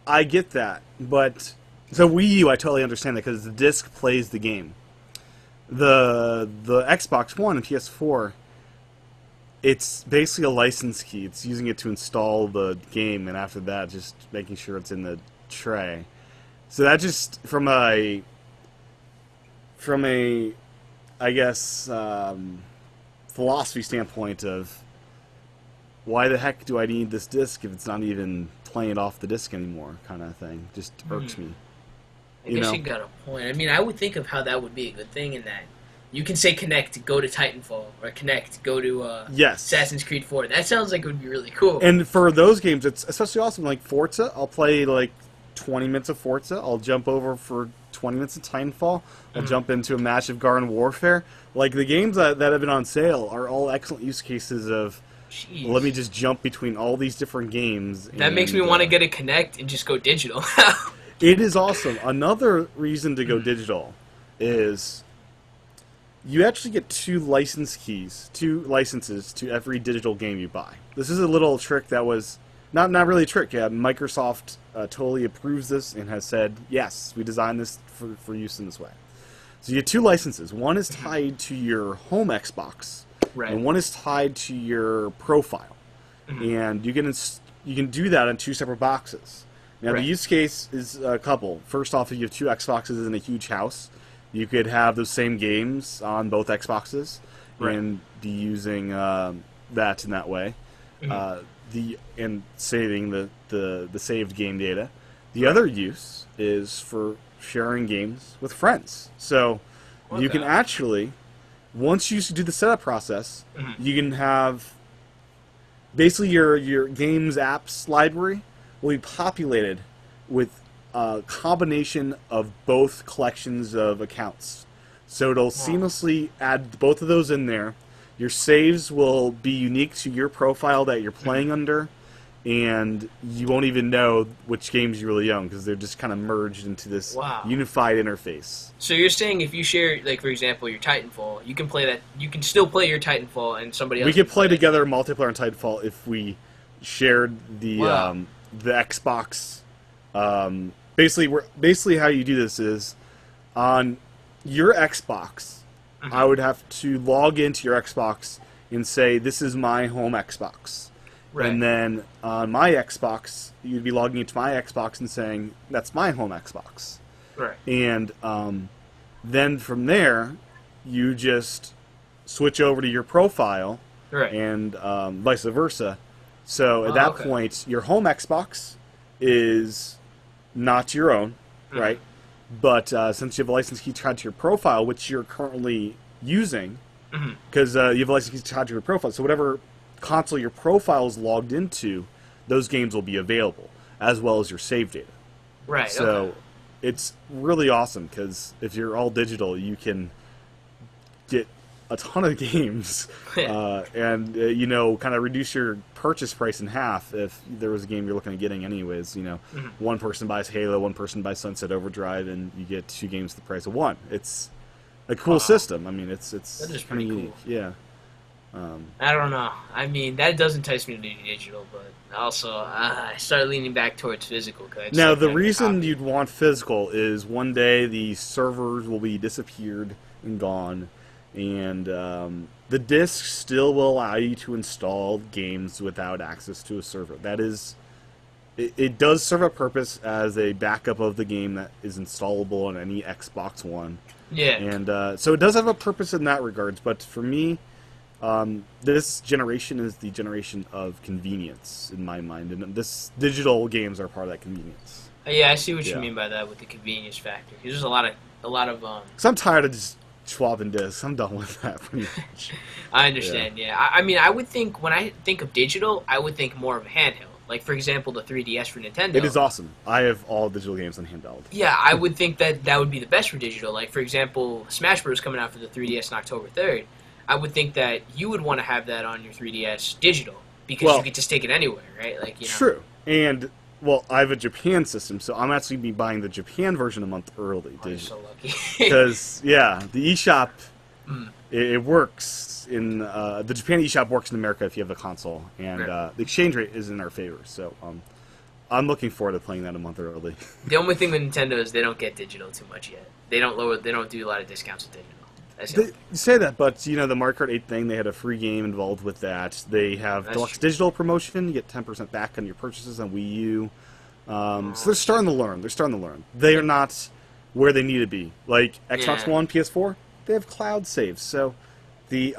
I get that, but So Wii U, I totally understand that because the disc plays the game. The Xbox One and PS4, it's basically a license key. It's using it to install the game, and after that, just making sure it's in the tray. So that just from a I guess philosophy standpoint of why the heck do I need this disc if it's not even playing off the disc anymore, kind of thing. Just irks me. I guess you got a point. I mean, I would think of how that would be a good thing in that you can say Connect, go to Titanfall, or Connect, go to Yes. Assassin's Creed 4. That sounds like it would be really cool. And for those games, it's especially awesome. Like Forza, I'll play like 20 minutes of Forza. I'll jump over for 20 minutes of Titanfall. I'll jump into a match of Garden Warfare. Like the games that have been on sale are all excellent use cases of Jeez. let me just jump between all these different games. That makes me want to get a Connect and just go digital. It is awesome. Another reason to go digital is you actually get two licenses to every digital game you buy. This is a little trick that was not really a trick. Yeah, Microsoft totally approves this and has said, yes, we designed this for use in this way. So you get two licenses. One is tied to your home Xbox, Right. and one is tied to your profile. And you can do that in two separate boxes. Now, Right. the use case is a couple. First off, if you have two Xboxes in a huge house, you could have those same games on both Xboxes Right. and be using that in that way. And saving the saved game data. The other use is for sharing games with friends. So you can actually, once you do the setup process, you can have basically your games apps library will be populated with a combination of both collections of accounts. So it'll seamlessly add both of those in there. Your saves will be unique to your profile that you're playing under, and you won't even know which games you really own because they're just kind of merged into this unified interface. So you're saying if you share, like for example, your Titanfall, you can play that. You can still play your Titanfall, and somebody else. We could play together multiplayer on Titanfall if we shared the Xbox. Basically, how you do this is on your Xbox. I would have to log into your Xbox and say, "This is my home Xbox." Right. And then on my Xbox, you'd be logging into my Xbox and saying, "That's my home Xbox." Right. And then from there, you just switch over to your profile, Right. and vice versa. So at that point, your home Xbox is not your own, right? But since you have a license key tied to your profile, which you're currently using, because you have a license key tied to your profile, so whatever console your profile is logged into, those games will be available, as well as your save data. Right. So it's really awesome, because if you're all digital, you can get a ton of games and kind of reduce your purchase price in half if there was a game you're looking at getting anyways. One person buys Halo, one person buys Sunset Overdrive, and you get two games for the price of one. It's a cool system. I mean, it's that is pretty unique. cool. Yeah. I don't know. I mean, that does entice me to do digital, but also I started leaning back towards physical. Now, the reason you'd want physical is one day the servers will be disappeared and gone, and the disc still will allow you to install games without access to a server. That is, it does serve a purpose as a backup of the game that is installable on any Xbox One. Yeah. And so it does have a purpose in that regards, but for me, this generation is the generation of convenience in my mind, and this digital games are part of that convenience. Yeah, I see what you mean by that with the convenience factor. There's a lot of. Because I'm tired of just swapping discs. I'm done with that pretty much. I understand. Yeah. I mean, I would think when I think of digital, I would think more of a handheld. Like for example, the 3DS for Nintendo. It is awesome. I have all digital games on handheld. Yeah, I would think that would be the best for digital. Like for example, Smash Bros. Coming out for the 3DS on October 3rd. I would think that you would want to have that on your 3DS digital because you get to stick it anywhere, right? Like True. And I have a Japan system, so I'm actually be buying the Japan version a month early. You're so lucky. Because the eShop, it works in the Japan eShop works in America if you have a console, and the exchange rate is in our favor. So I'm looking forward to playing that a month early. The only thing with Nintendo is they don't get digital too much yet. They don't do a lot of discounts with digital. That's the They you say that, but you know the Mario Kart 8 thing, they had a free game involved with that. They have That's Deluxe true. Digital promotion. You get 10% back on your purchases on Wii U. So they're starting to learn. They are not where they need to be. Like Xbox Yeah. One, PS4, they have cloud saves. So the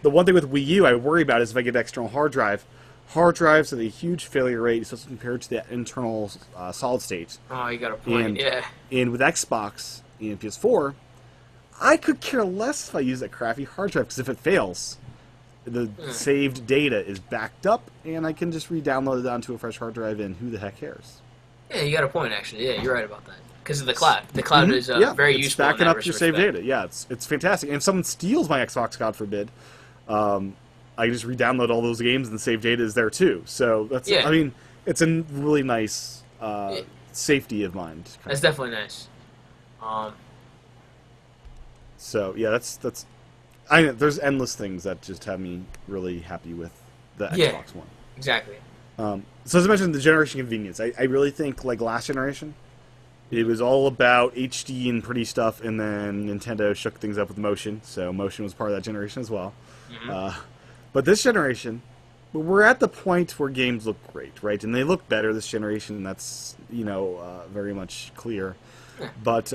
one thing with Wii U I worry about is if I get an external hard drive. Hard drives have a huge failure rate, especially compared to the internal solid state. Oh, you got a point. And, Yeah. and with Xbox and PS4, I could care less if I use that crappy hard drive, because if it fails, the saved data is backed up, and I can just re-download it onto a fresh hard drive, and who the heck cares? Yeah, you got a point, actually. Yeah, you're right about that. Because of the cloud. The cloud is Yeah, very it's useful in backing that up your saved respect. data. Yeah, it's fantastic. And if someone steals my Xbox, God forbid, I can just re-download all those games, and the saved data is there too. So that's, Yeah. I mean, it's a really nice safety of mind. kind That's of. definitely nice. So yeah, that's. I know there's endless things that just have me really happy with the Yeah. Xbox One. Exactly. So as I mentioned, the generation convenience. I really think like last generation, it was all about HD and pretty stuff, and then Nintendo shook things up with motion. So motion was part of that generation as well. But this generation, we're at the point where games look great, right? And they look better this generation, and that's very much clear. But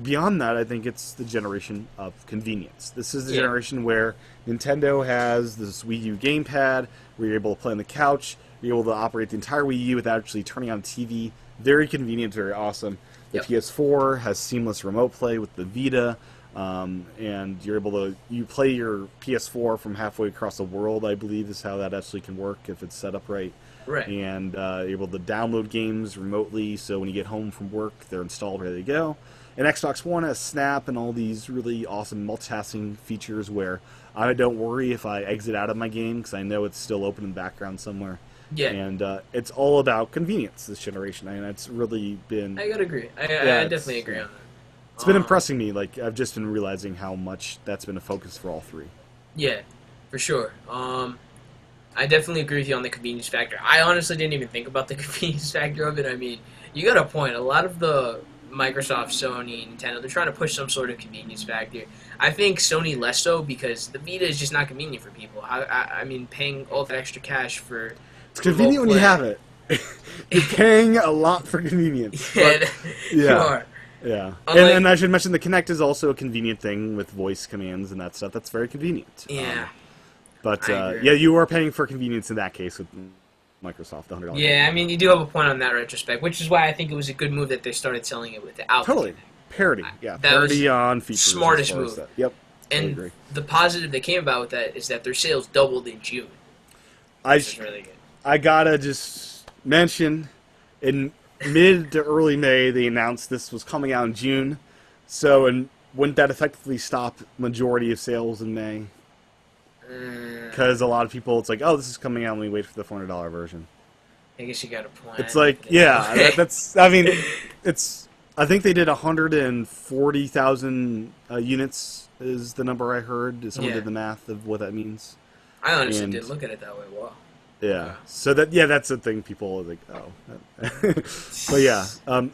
beyond that, I think it's the generation of convenience. This is the Yeah. generation where Nintendo has this Wii U gamepad, where you're able to play on the couch, you're able to operate the entire Wii U without actually turning on the TV. Very convenient, very awesome. The Yep. PS4 has seamless remote play with the Vita, and you're able to play your PS4 from halfway across the world, I believe is how that actually can work if it's set up right. Right. And you're able to download games remotely, so when you get home from work, they're installed, ready to go. And Xbox One has Snap and all these really awesome multitasking features where I don't worry if I exit out of my game, because I know it's still open in the background somewhere. Yeah. And it's all about convenience this generation, and it's really been... I gotta agree. I it's- definitely agree on that. It's been impressing me. Like, I've just been realizing how much that's been a focus for all three. Yeah, for sure. I definitely agree with you on the convenience factor. I honestly didn't even think about the convenience factor of it. I mean, you got a point. A lot of the Microsoft, Sony, Nintendo, they're trying to push some sort of convenience factor. I think Sony less so because the Vita is just not convenient for people. I mean, paying all that extra cash for... It's convenient when you play. have it. You're paying a lot for convenience. Yeah, But, you yeah. are. Yeah. Unlike- And I should mention the Kinect is also a convenient thing with voice commands and that stuff. That's very convenient. Yeah. But I agree. yeah, you are paying for convenience in that case with Microsoft, the $100. Yeah, I mean, you do have a point on that retrospect, which is why I think it was a good move that they started selling it without the Totally. Kinect. Parity. Yeah, That was parity on features. as smartest far as move. that. Yep. I And agree. the positive that came about with that is that their sales doubled in June, I, which is really good. I gotta just mention, in mid to early May, they announced this was coming out in June. So, and wouldn't that effectively stop majority of sales in May? Because a lot of people, it's like, oh, this is coming out, and we wait for the $400 version. I guess you got a point. It's like, yeah, that's. I mean, it's. I think they did 140,000 units is the number I heard. Someone Yeah. did the math of what that means. I honestly and- didn't look at it that way. Wow. Yeah. So that's the thing. People are like, oh. But yeah,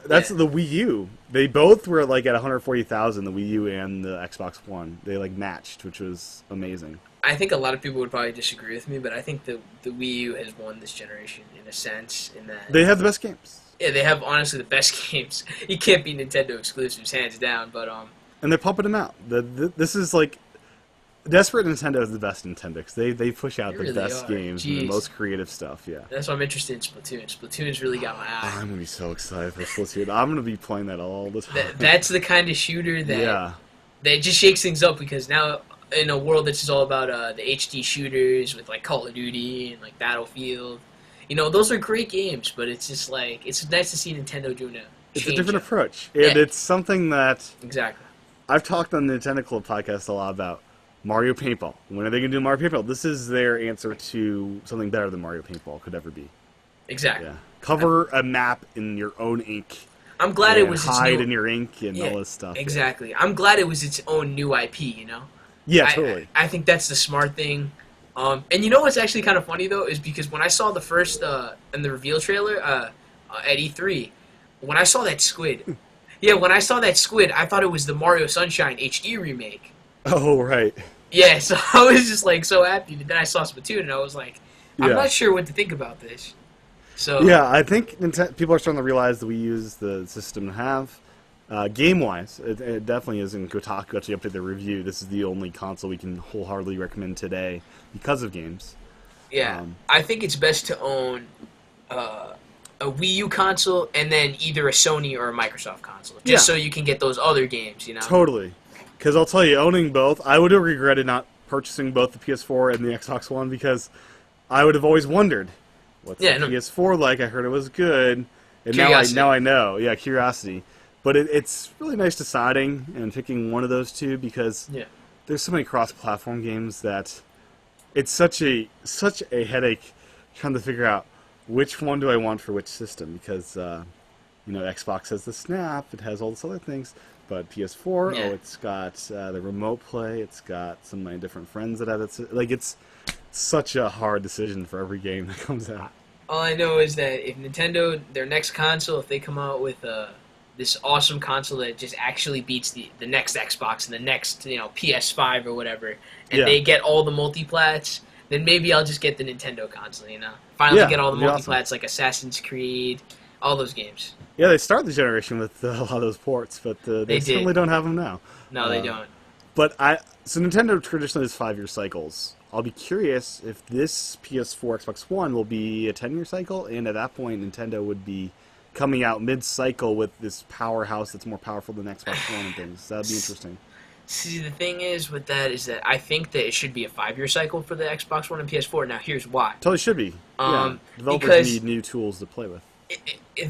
that's Yeah. the Wii U. They both were like at 140,000. The Wii U and the Xbox One. They like matched, which was amazing. I think a lot of people would probably disagree with me, but I think the Wii U has won this generation in a sense. In that, They have the best games, yeah, they have honestly the best games. You can't beat Nintendo exclusives hands down, but and they're pumping them out. This is like. Desperate Nintendo is the best Nintendo, 'cause they push out They the really best are. games and the Jeez. most creative stuff. Yeah. that's why I'm interested in Splatoon. Splatoon's really got my eye. I'm gonna be so excited for Splatoon. I'm gonna be playing that all the time. That's the kind of shooter that yeah. that just shakes things up because now in a world that's just all about the HD shooters with like Call of Duty and like Battlefield, those are great games, but it's just like it's nice to see Nintendo doing It's a change different up. approach, and Yeah. it's something that Exactly. I've talked on the Nintendo Club podcast a lot about. Mario Paintball. When are they gonna do Mario Paintball? This is their answer to something better than Mario Paintball could ever be. Exactly. Yeah. Cover a map in your own ink. I'm glad it and was its hide new, in your ink and Yeah, all this stuff. Exactly. I'm glad it was its own new IP. Yeah, totally. I think that's the smart thing. And you know what's actually kind of funny though is because when I saw the first in the reveal trailer at E3, when I saw that squid, yeah, when I saw that squid, I thought it was the Mario Sunshine HD remake. Oh, right. Yeah, so I was just like so happy. But then I saw Splatoon and I was like, I'm Yeah. not sure what to think about this. So Yeah, I think people are starting to realize that we use the system to have. Game-wise, it definitely is in Kotaku actually update their review. This is the only console we can wholeheartedly recommend today because of games. yeah, Um, I think it's best to own a Wii U console and then either a Sony or a Microsoft console, just Yeah. so you can get those other games. You know. Totally. Because I'll tell you, owning both, I would have regretted not purchasing both the PS4 and the Xbox One because I would have always wondered, what's Yeah, the no. PS4 like? I heard it was good. And Curiosity. now I know. Yeah, curiosity. But it's really nice deciding and picking one of those two because Yeah. there's so many cross-platform games that it's such a headache trying to figure out which one do I want for which system because Xbox has the Snap, it has all this other things, but PS4, Yeah. it's got the remote play, it's got some of my different friends that have it. Like it's such a hard decision for every game that comes out. All I know is that if Nintendo, their next console, if they come out with this awesome console that just actually beats the next Xbox and the next PS5 or whatever, and Yeah. they get all the multiplats, then maybe I'll just get the Nintendo console. Finally Yeah, get all the that'd be awesome. multiplats like Assassin's Creed, all those games. Yeah, they started the generation with a lot of those ports, but They they did. certainly don't have them now. No, they don't. But so Nintendo traditionally has 5-year cycles. I'll be curious if this PS4, Xbox One will be a 10-year cycle, and at that point, Nintendo would be coming out mid-cycle with this powerhouse that's more powerful than Xbox One and things. That'd be interesting. See, the thing is with that is that I think that it should be a 5-year cycle for the Xbox One and PS4. Now, here's why. Totally should be. Yeah, developers Because- need new tools to play with.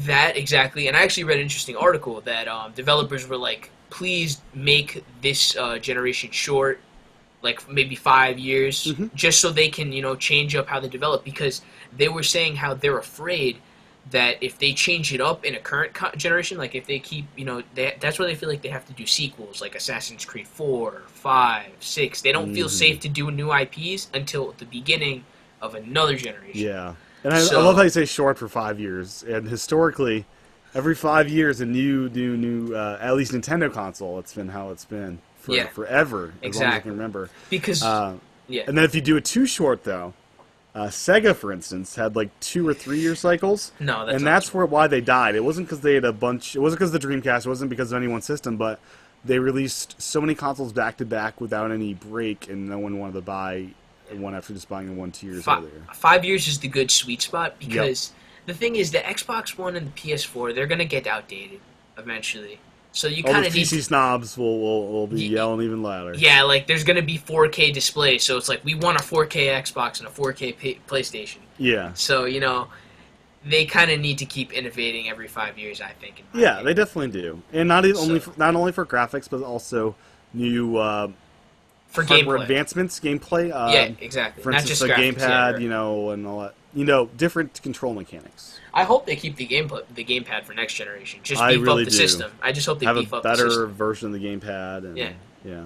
That exactly, and I actually read an interesting article that developers were like, please make this generation short, like maybe 5 years, Mhm. just so they can change up how they develop, because they were saying how they're afraid that if they change it up in a current generation, like if they keep that's where they feel like they have to do sequels like Assassin's Creed 4, 5, 6. They don't feel Mhm. safe to do new IPs until the beginning of another generation. Yeah. And I So- love how you say short for 5 years. And historically, every 5 years, a new at least Nintendo console. It's been how it's been for Yeah. forever, as long as I Exactly. can remember. Because yeah. And then if you do it too short, though, Sega, for instance, had like 2 or 3 year cycles. No, that's And not that's why they died. It wasn't because they had a bunch. It wasn't because of the Dreamcast. It wasn't because of any one system. But they released so many consoles back to back without any break, and no one wanted to buy one after just buying one 2 years earlier. 5 years is the good sweet spot because the thing is the Xbox One and the PS4 they're gonna get outdated eventually. So you All kind the of need PC snobs will be Ye- yelling even louder. yeah, like there's gonna be 4K displays, so it's like we want a 4K Xbox and a 4K PlayStation. Yeah. So they kind of need to keep innovating every 5 years, I think. in my Yeah, opinion. they definitely do, and not only So- not only for graphics, but also new for hardware gameplay. advancements, gameplay. Yeah, exactly. For Not instance, just a graphics, gamepad, yeah, right. and all that. Different control mechanics. I hope they keep the gamepad for next generation. Just I beef really up the do. system. I just hope they Have a beef up the better system. version of the gamepad, and Yeah.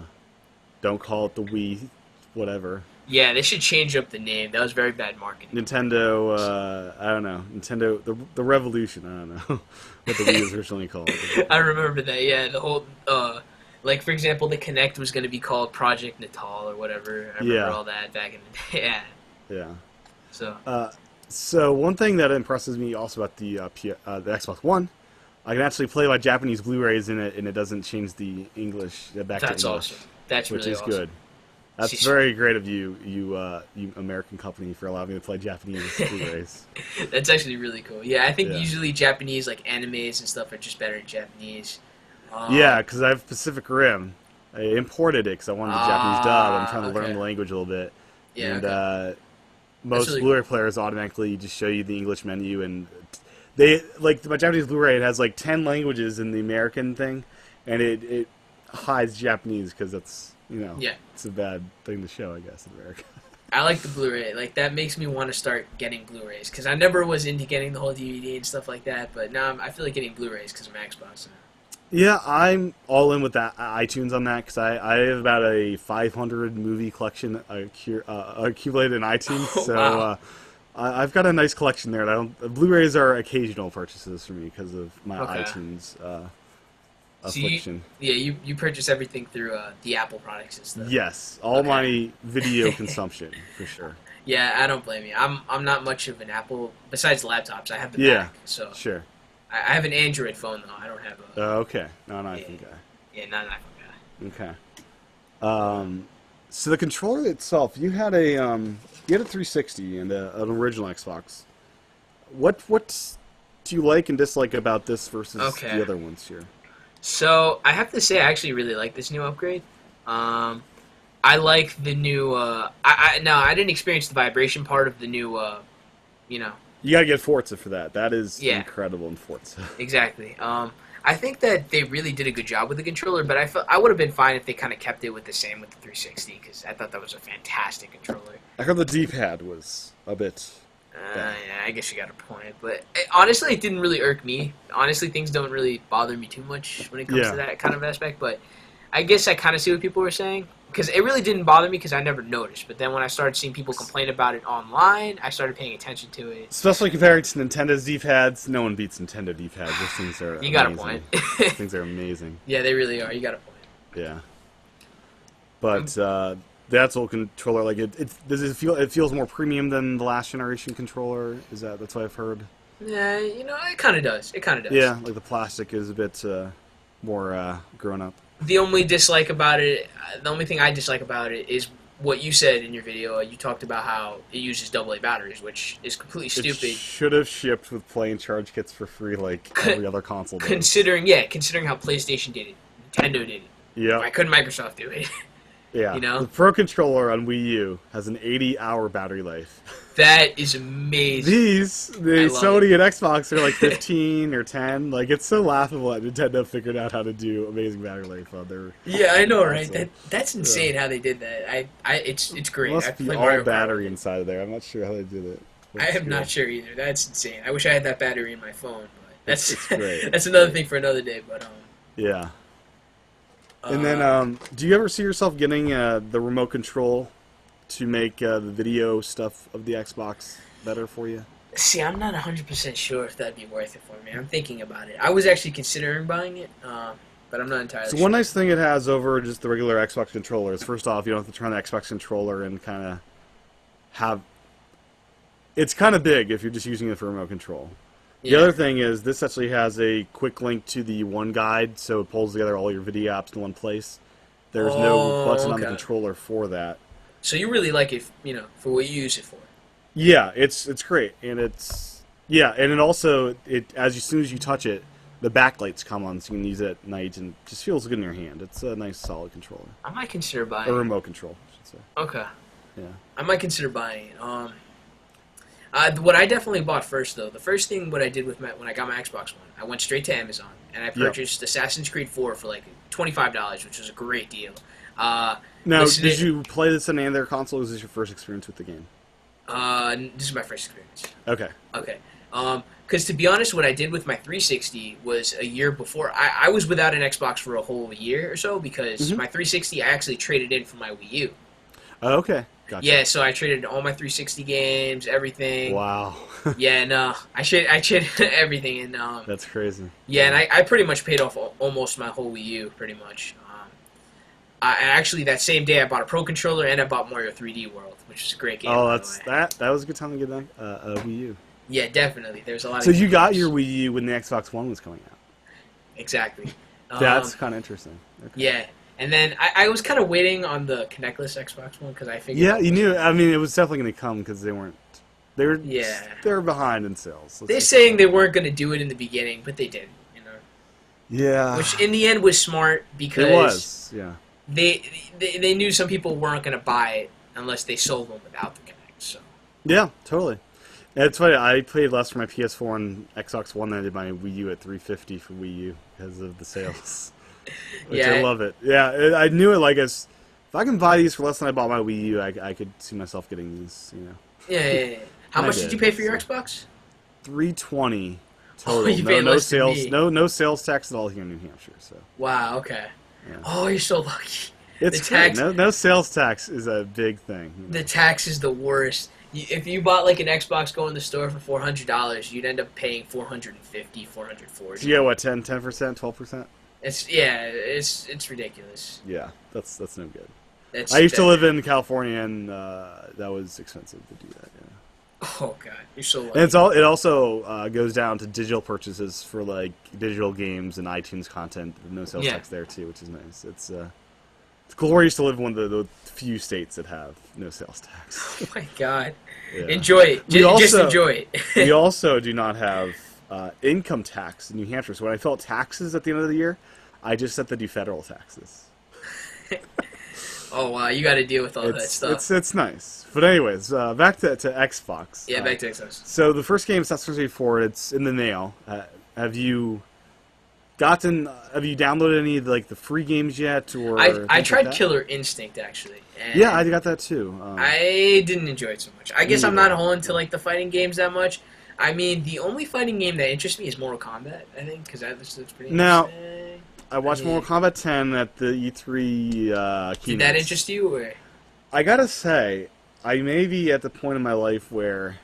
Don't call it the Wii, whatever. Yeah, they should change up the name. That was very bad marketing. Nintendo, I don't know. Nintendo, the Revolution. I don't know what the Wii was originally called. I remember that. Yeah, the whole like for example, the Kinect was going to be called Project Natal or whatever. I remember Yeah. all that back in the day. Yeah. Yeah. So So one thing that impresses me also about the Xbox One, I can actually play my Japanese Blu-rays in it, and it doesn't change the English back that's to English, awesome. That's which really is awesome. good. That's Sheesh. very great of you American company, for allowing me to play Japanese Blu-rays. That's actually really cool. Yeah, I think Yeah. usually Japanese like animes and stuff are just better in Japanese. Yeah, because I have Pacific Rim. I imported it because I wanted the Japanese dub. I'm trying to learn okay. the language a little bit. Yeah. And okay. most really Blu-ray players automatically just show you the English menu, and they like my Japanese Blu-ray. It has like 10 languages in the American thing, and it hides Japanese because that's Yeah. it's a bad thing to show, I guess, in America. I like the Blu-ray. Like that makes me want to start getting Blu-rays because I never was into getting the whole DVD and stuff like that. But now I feel like getting Blu-rays because of my Xbox. Yeah, I'm all in with that iTunes on that because I have about a 500 movie collection accumulated in iTunes. Oh, So wow. I've got a nice collection there. And I don't, Blu-rays are occasional purchases for me because of my Okay. iTunes So you, affliction. yeah, you purchase everything through the Apple products and stuff. Yes, all Okay. my video consumption for sure. Yeah, I don't blame you. I'm not much of an Apple. Besides laptops, I have the Yeah, Mac, so sure. I have an Android phone though. I don't have a Okay, not an yeah, iPhone guy. yeah, not an iPhone guy. Okay. So the controller itself, you had a 360 and an original Xbox. What do you like and dislike about this versus the Okay. other ones here? So I have to say, I actually really like this new upgrade. Um, I like the new. No, I didn't experience the vibration part of the new. You know, You gotta get Forza for that. That is yeah, incredible in Forza. exactly. I think that they really did a good job with the controller, but I would have been fine if they kind of kept it with the same with the 360 because I thought that was a fantastic controller. I heard the D-pad was a bit bad. Yeah, I guess you got a point, but honestly, it didn't really irk me. Honestly, things don't really bother me too much when it comes Yeah. to that kind of aspect. But I guess I kind of see what people were saying because it really didn't bother me because I never noticed. But then when I started seeing people complain about it online, I started paying attention to it. Especially compared to Nintendo's D-pads, no one beats Nintendo D-pads. Those things are You got a amazing. point. Those things are amazing. Yeah, they really are. You got a point. Yeah. But the actual controller, like does it feel? It feels more premium than the last generation controller. That's what I've heard? Yeah, it kind of does. It kind of does. Yeah, like the plastic is a bit more grown up. The only dislike about it, the only thing I dislike about it is what you said in your video. You talked about how it uses AA batteries, which is completely It stupid. should have shipped with plain charge kits for free, like every other console does. Considering how PlayStation did it, Nintendo did it. Yeah, Why couldn't Microsoft do it? yeah. You know? The Pro controller on Wii U has an 80-hour battery life. That is amazing. The I love Sony and Xbox are like 15 or 10. Like, it's so laughable that Nintendo figured out how to do amazing battery life on their Yeah, I know, right? console. That's insane how they did that. It's great. I Must be play all Mario Kart. battery inside of there. I'm not sure how they did it. I am not sure either. That's insane. I wish I had that battery in my phone, but that's It's great. that's another thing for another day. But Yeah. And then, do you ever see yourself getting the remote control to make the video stuff of the Xbox better for you? see, I'm not 100% sure if that'd be worth it for me. I'm thinking about it. I was actually considering buying it, but I'm not entirely So sure. one nice thing it has over just the regular Xbox controller is, first off, you don't have to turn the Xbox controller and kind of have... It's kind of big if you're just using it for remote control. The Yeah. other thing is this actually has a quick link to the One Guide, so it pulls together all your video apps in one place. There's no button on the okay. controller for that. So you really like it, for what you use it for. Yeah, it's great, and it also as soon as you touch it, the backlights come on, so you can use it at night, and it just feels good in your hand. It's a nice, solid controller, I might consider buying or it. remote control, I should say. Okay. Yeah. I might consider buying it. What I definitely bought first, though, the first thing what I did with when I got my Xbox One, I went straight to Amazon and I purchased Assassin's Creed 4 for like $25, which was a great deal. Now, Listen did to- you play this on any other console? Or was this your first experience with the game? This is my first experience. Okay. Okay. Because to be honest, what I did with my 360 was a year before. I was without an Xbox for a whole year or so because my 360 I actually traded in for my Wii U. Okay. Gotcha. Yeah, so I traded all my 360 games, everything. Wow. Yeah, no, I traded everything, and That's crazy. yeah, and I pretty much paid off almost my whole Wii U, pretty much. Actually, that same day, I bought a Pro controller and I bought Mario 3D World, which is a great game. Oh, by the that's way. that was a good time to get a Wii U. Yeah, definitely. There's a lot. So of you games. got your Wii U when the Xbox One was coming out. Exactly. That's kind of interesting. Okay. Yeah, and then I was kind of waiting on the Connectless Xbox One because I figured. Yeah, you knew. I mean, it was definitely going to come because they were Yeah. they were behind in sales. They're saying they weren't going to do it in the beginning, but they did. Yeah, Which in the end was smart because it was. Yeah, they knew some people weren't going to buy it unless they sold them without the Connect. So yeah, totally. And it's funny. I paid less for my PS4 and Xbox One than I did my Wii U at $350 for Wii U because of the sales. Which I Yeah. love it. Yeah, I knew it. Like, if I can buy these for less than I bought my Wii U, I could see myself getting these. yeah. How I much did did, you pay for your so. Xbox? $320 Oh, total. you No, pay no less than sales, me. no sales tax at all here in New Hampshire. So Wow. Okay. yeah. Oh, you're so lucky. The It's great. tax. No sales tax is a big thing. The tax is the worst. If you bought like an Xbox going to the store for $400, you'd end up paying 450, 440. Yeah, what 10%, 12%? It's ridiculous. Yeah, that's no good. That's I used to live in California, and that was expensive to do that. Yeah. Oh god, you're so lucky. And it also goes down to digital purchases for like digital games and iTunes content. No sales tax there too, which is nice. It's glorious to live in one of the few states that have no sales tax. Oh my god. Yeah. Enjoy it. Just enjoy it. We also do not have income tax in New Hampshire. So when I fill out taxes at the end of the year, I just set to do federal taxes. Oh wow, you got to deal with all that stuff. It's nice. But anyways, back to Xbox. Yeah, back to Xbox. So the first game, Assassin's Creed 4, it's in the mail. Have you downloaded any of the free games yet? Or I tried like Killer Instinct actually. And yeah, I got that too. I didn't enjoy it so much. I guess I'm neither. not holding to the fighting games that much. I mean, the only fighting game that interests me is Mortal Kombat. I think because that looks pretty Now, interesting. I watched Mortal Kombat 10 at the E3 keynote. Did that interest you? Or? I gotta say, I may be at the point in my life where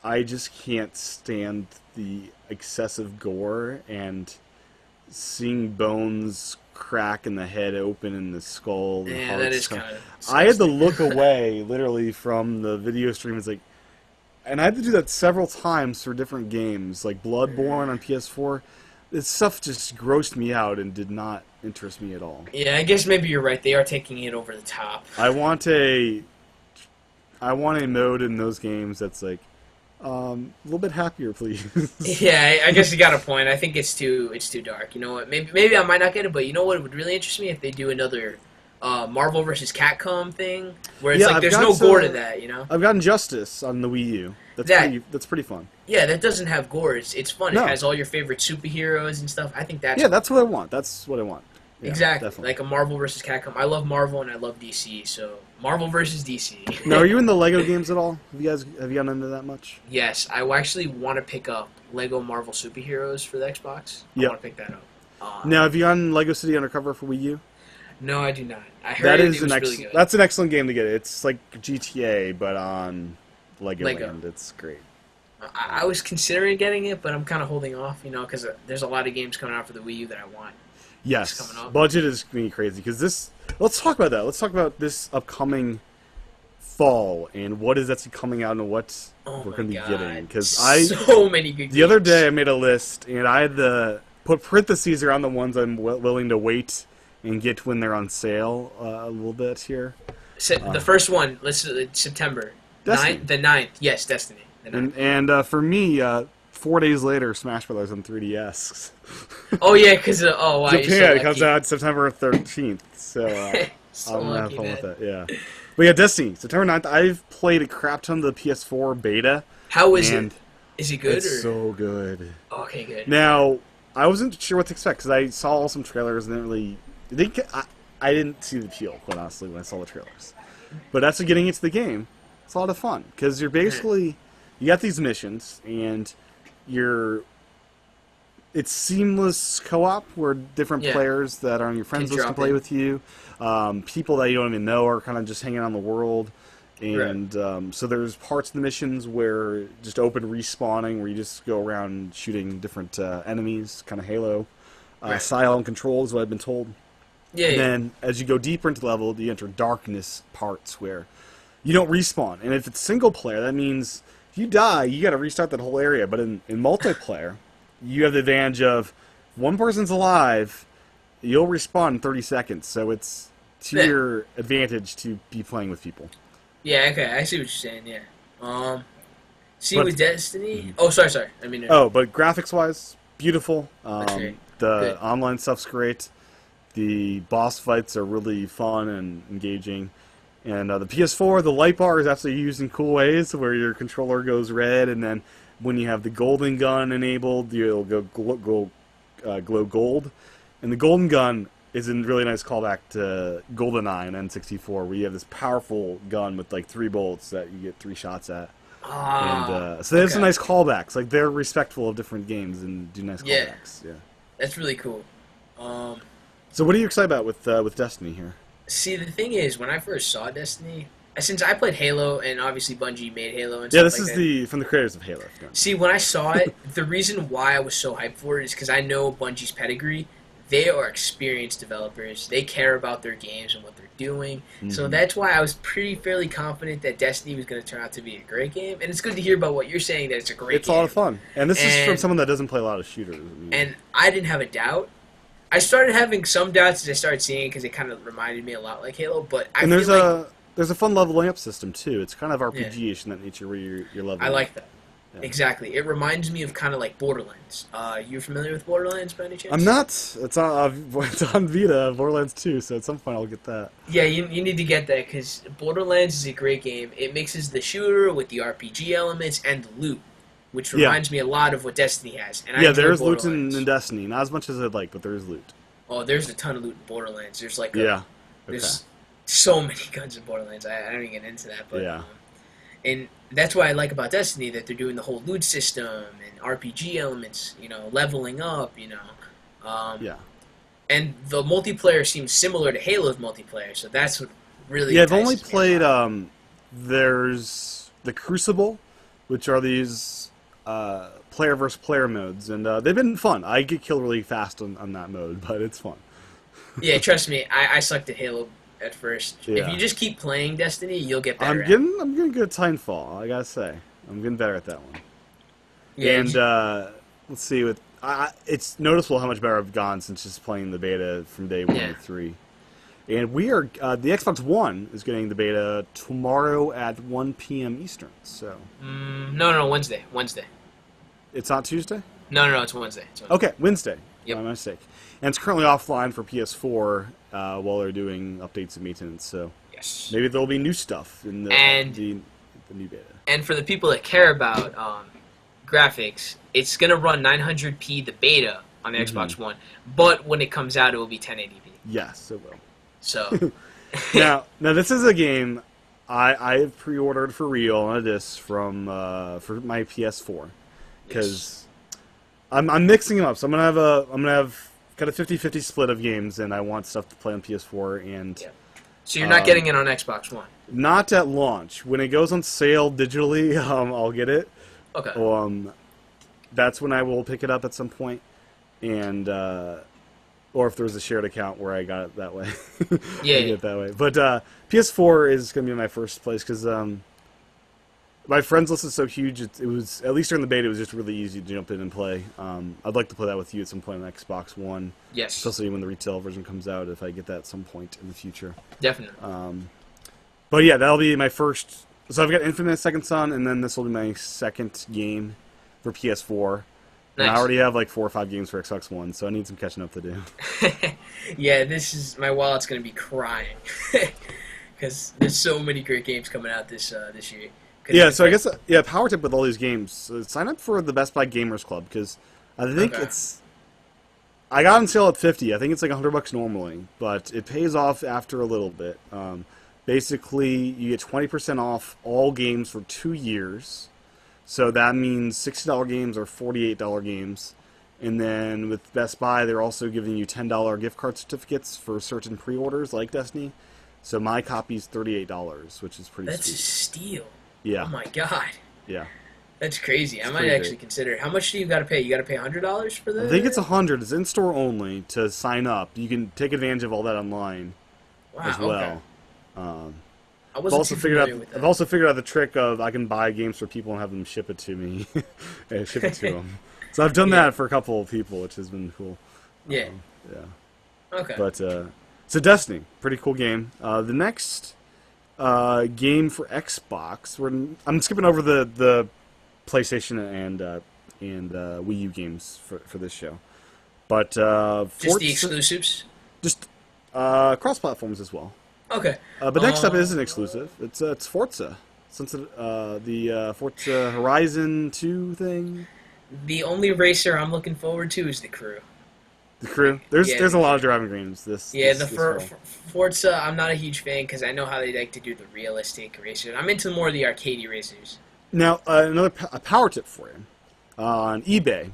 I just can't stand the excessive gore and seeing bones crack and the head open and the skull. And Yeah, that is kind of. I had to look away literally from the video stream. It's and I had to do that several times for different games, like Bloodborne on PS4. This stuff just grossed me out and did not interest me at all. Yeah, I guess maybe you're right. They are taking it over the top. I want a mode in those games that's a little bit happier, please. Yeah, I guess you got a point. I think it's too dark. You know what? Maybe I might not get it, but you know what would really interest me if they do another Marvel versus Capcom thing where it's there's no gore to that. You know? I've got Injustice on the Wii U. That's pretty fun. Yeah, that doesn't have gore. It's fun. No. It has all your favorite superheroes and stuff. I think that's that's what I want. That's what I want. Yeah, exactly definitely. like a Marvel versus Capcom. I love Marvel and I love DC. So Marvel versus DC. Now, are you in the Lego games at all? Have you gotten into that much? Yes, I actually want to pick up Lego Marvel Superheroes for the Xbox. I want to pick that up. Now, have you gotten Lego City Undercover for Wii U? No, I do not. I heard it was really good. That's an excellent game to get. It's like GTA, but on Lego. Land. It's great. I was considering getting it, but I'm kind of holding off, because there's a lot of games coming out for the Wii U that I want. Yes, coming up. Budget is going to be crazy because this. Let's talk about that. Let's talk about this upcoming fall and what is that's coming out and what we're going to be getting. Because so many good. The other day I made a list and I had to put parentheses around the ones I'm willing to wait and get when they're on sale a little bit here. The first one, September. Destiny. The 9th. Yes, Destiny. And for me, 4 days later, Smash Brothers on 3DS. Oh yeah, because wow, Japan comes out September 13th, so I'm gonna have fun with that. Yeah, but yeah, Destiny September 9th. I've played a crap ton of the PS4 beta. How is it? Is it good? It's so good. Okay, good. Now I wasn't sure what to expect because I saw some trailers and I didn't see the appeal, quite honestly, when I saw the trailers. But after getting into the game, it's a lot of fun because you're basically you got these missions and it's seamless co-op where different players that are on your friends list can play with you. People that you don't even know are kind of just hanging on the world. And so there's parts of the missions where just open respawning where you just go around shooting different enemies, kind of Halo. Style and control is what I've been told. And then as you go deeper into the level, you enter darkness parts where you don't respawn. And if it's single player, that means if you die, you got to restart that whole area. But in multiplayer, you have the advantage of one person's alive, you'll respawn in 30 seconds. So it's to your advantage to be playing with people. Yeah, okay, I see what you're saying. Yeah. With Destiny. Oh, sorry. I mean. But graphics-wise, beautiful. The Good. Online stuff's great. The boss fights are really fun and engaging. And the PS4, the light bar is actually used in cool ways, where your controller goes red, and then when you have the golden gun enabled, you'll go glow gold. And the golden gun is a really nice callback to GoldenEye and N64, where you have this powerful gun with 3 bullets that you get 3 shots at. And Ah, so they have some okay. nice callbacks. Like they're respectful of different games and do nice Yeah, callbacks. Yeah. that's really cool. Um, So what are you excited about with Destiny here? See, the thing is, when I first saw Destiny, since I played Halo and obviously Bungie made Halo and Yeah, stuff this like is that. the from the creators of Halo. If you don't know. See, when I saw it, the reason why I was so hyped for it is because I know Bungie's pedigree. They are experienced developers. They care about their games and what they're doing. So Mhm. that's why I was fairly confident that Destiny was going to turn out to be a great game. And it's good to hear about what you're saying that it's a great It's a lot of game. fun, and this is from And someone that doesn't play a lot of shooters. I mean, and I didn't have a doubt. I started having some doubts as I started seeing it because it kind of reminded me a lot like Halo. But I and feel like there's a fun leveling up system too. It's kind of yeah, RPG-ish in that nature where you're I leveling up. like that. Yeah. Exactly. It reminds me of kind of like Borderlands. You familiar with Borderlands by any chance? I'm not. It's on it's on Vita, Borderlands 2, so at some point I'll get that. Yeah, you need to get that because Borderlands is a great game. It mixes the shooter with the RPG elements and the loot, which Yeah. reminds me a lot of what Destiny has. And I Yeah, enjoy there's loot Borderlands. in Destiny. Not as much as I'd like, but there is loot. Oh, there's a ton of loot in Borderlands. There's like Yeah. Okay. there's so many guns in Borderlands. I don't even get into that, but Yeah. and that's what I like about Destiny that they're doing the whole loot system and RPG elements. Leveling up. Yeah. And the multiplayer seems similar to Halo's multiplayer, so that's what really Yeah, I've only entices me a played. lot. There's the Crucible, which are these player versus player modes, and they've been fun. I get killed really fast on that mode, but it's fun. Yeah, trust me, I sucked at Halo at first. If Yeah. you just keep playing Destiny, you'll get better. I'm getting good at Titanfall. I gotta say, I'm getting better at that one. Yeah, And let's see, it's noticeable how much better I've gone since just playing the beta from day 1 Yeah. to 3. And we are the Xbox One is getting the beta tomorrow at 1 p.m. Eastern. So no, Wednesday. it's not Tuesday. No, it's Wednesday. It's Wednesday. Okay, Wednesday. Yep. My mistake. And it's currently offline for PS4 while they're doing updates and maintenance. So Yes. maybe there'll be new stuff in And- the new beta. And for the people that care about graphics, it's gonna run 900p the beta on the Xbox One, but when it comes out, it will be 1080p. Yes, it will. So now this is a game I've pre-ordered for real on a disc from for my PS4 because I'm mixing them up. So I'm gonna have kind of 50-50 split of games, and I want stuff to play on PS4 and Yeah. So you're not getting it on Xbox One. not at launch. When it goes on sale digitally, I'll get it. Okay. That's when I will pick it up at some point, and or if there's a shared account where I got it that way. Yeah, I get yeah. it that way. But PS4 is going to be my first place because my friends list is so huge. It was, at least during the beta, it was just really easy to jump in and play. I'd like to play that with you at some point on Xbox One, Yes. especially when the retail version comes out, if I get that at some point in the future. Definitely. But yeah, that'll be my first. So I've got Infinite Second Son, and then this will be my second game for PS4. And I Nice. already have like 4 or 5 games for Xbox One, so I need some catching up to do. Yeah, my wallet's gonna be crying because there's so many great games coming out this year. 'Cause Yeah, it's so I like- guess power tip with all these games. Sign up for the Best Buy Gamers Club because I think Okay. I got on sale at 50. I think it's like $100 normally, but it pays off after a little bit. Basically, you get 20% off all games for 2 years. So that means $60 games or $48 games. And then with Best Buy, they're also giving you $10 gift card certificates for certain pre-orders like Destiny. So my copy's $38, which is pretty That's a sweet. steal. Yeah, Oh my god, yeah. that's crazy. I might pretty actually great. consider it. How much do you got to pay? You got to pay $100 for the. I think it's 100. It's in store only to sign up. You can take advantage of all that online wow, as Okay. well. I I've wasn't also too figured familiar out. with that. I've also figured out the trick of I can buy games for people and have them ship it to me, and ship it to them. So I've done Yeah. that for a couple of people, which has been cool. Yeah. Yeah, Okay. but so Destiny, pretty cool game. The next game for Xbox, I'm skipping over the PlayStation and Wii U games for this show, but Just the exclusives. just cross platforms as well. Okay. But next up is an exclusive. It's Forza. Since the Forza Horizon 2 thing, The only racer I'm looking forward to is the Crew. the Crew. There's Yeah, there's a the lot of driving games. This Yeah, this, the this fall. Forza, I'm not a huge fan because I know how they like to do the realistic racers. I'm into more of the arcadey racers. Now, a power tip for you. On eBay,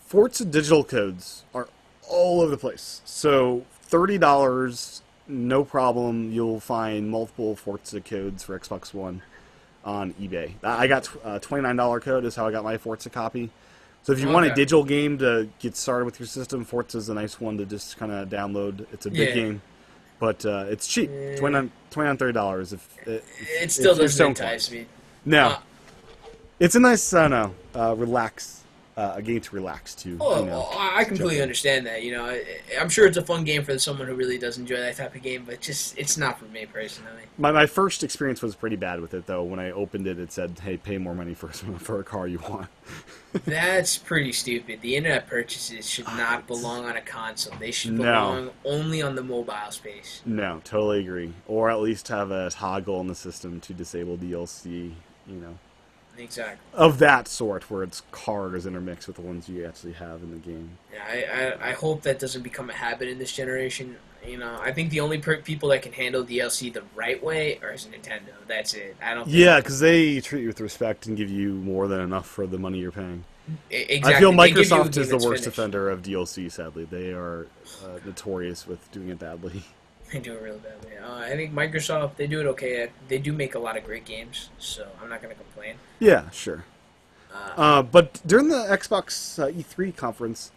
Forza digital codes are all over the place. So $30, no problem. You'll find multiple Forza codes for Xbox One on eBay. I got a $29 code is how I got my Forza copy. So if you want a digital game to get started with your system, Forza's a nice one to just kind of download. It's a big game, but it's cheap. $29, $30. It still doesn't entice me. No. It's a nice, I don't know, a game to relax to. Oh, you know, well, I completely understand that. You know, I'm sure it's a fun game for someone who really does enjoy that type of game, but just it's not for me personally. My first experience was pretty bad with it, though. When I opened it, it said, "Hey, pay more money for a car you want." That's pretty stupid. The in-app purchases should not belong on a console. They should belong only on the mobile space. No, totally agree. Or at least have a toggle in the system to disable DLC. You know. Exactly. Of that sort, where it's cars intermixed with the ones you actually have in the game. Yeah, I hope that doesn't become a habit in this generation. You know, I think the only people that can handle DLC the right way are Nintendo. That's it. I don't. Yeah, because they treat you with respect and give you more than enough for the money you're paying. Exactly. I feel Microsoft is the worst offender of DLC. Sadly, they are notorious with doing it badly. They do it really badly. I think Microsoft, they do it okay. They do make a lot of great games, so I'm not going to complain. Yeah, sure. But during the Xbox E3 conference,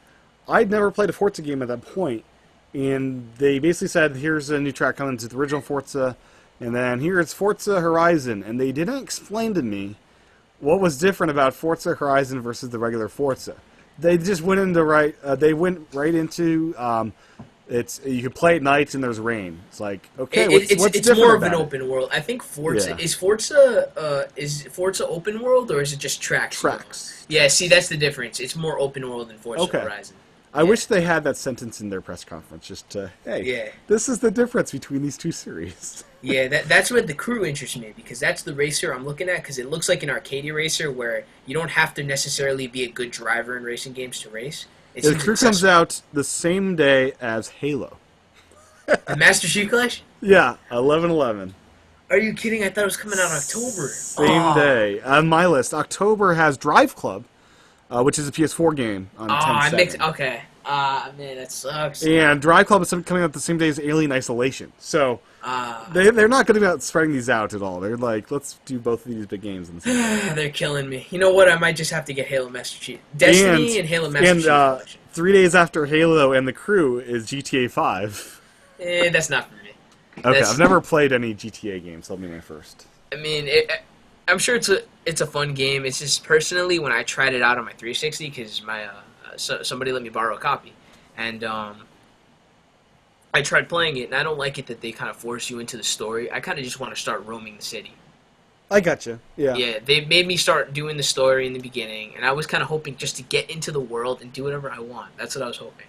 I'd never played a Forza game at that point, and they basically said, here's a new track coming to the original Forza, and then here's Forza Horizon, and they didn't explain to me what was different about Forza Horizon versus the regular Forza. They just went into right into you can play at night and there's rain. It's like, okay, what's different more of an about it? open world. I think Forza is Forza open world, or is it just tracks? Tracks. Yeah, see, that's the difference. It's more open world than Forza Horizon. I wish they had that sentence in their press conference, just to, hey, this is the difference between these two series. Yeah, that's where the Crew interests me, because that's the racer I'm looking at, because it looks like an arcade racer where you don't have to necessarily be a good driver in racing games to race. The Crew comes out the same day as Halo. The Master Chief Collection? Yeah, 11/11. Are you kidding? I thought it was coming out in October. Same day. On my list, October has Drive Club, which is a PS4 game on 10/7. Okay. Man, that sucks. And Drive Club is coming out the same day as Alien Isolation. So they're not going to be spreading these out at all. They're like, let's do both of these big games in the same day. They're killing me. You know what? I might just have to get Halo Master Chief. Destiny and Halo Master Chief Collection. 3 days after Halo and the Crew is GTA 5. That's not for me. Okay, I've never played any GTA games. So that'll be my first. I mean, I'm sure it's a fun game. It's just personally when I tried it out on my 360 because my somebody let me borrow a copy, and I tried playing it, and I don't like it that they kind of force you into the story. I kind of just want to start roaming the city. I gotcha. Yeah. Yeah, they made me start doing the story in the beginning, and I was kind of hoping just to get into the world and do whatever I want. That's what I was hoping.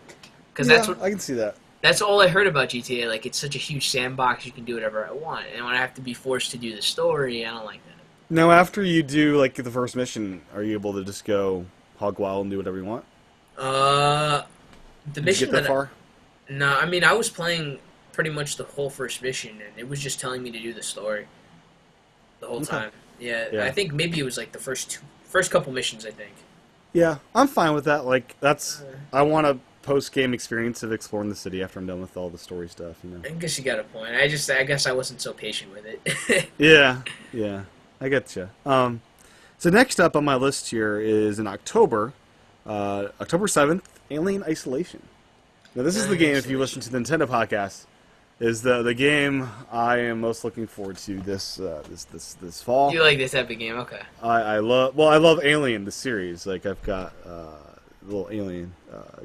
Because that's what I can see that. That's all I heard about GTA. Like, it's such a huge sandbox, you can do whatever I want. And when I have to be forced to do the story, I don't like that. Now, after you do, like, the first mission, are you able to just go hog wild and do whatever you want? The mission Did you get that far? No, I mean, I was playing pretty much the whole first mission, and it was just telling me to do the story the whole time. Yeah, I think maybe it was, like, the first couple missions, I think. Yeah, I'm fine with that. Like, I want a post-game experience of exploring the city after I'm done with all the story stuff, you know. I guess you got a point. I guess I wasn't so patient with it. Yeah, I get you. So next up on my list here is in October 7th, Alien Isolation. Now this is the game, if you listen to the Nintendo podcast, is the game I am most looking forward to this fall. You like this epic game, okay? I love Alien the series. Like I've got a little Alien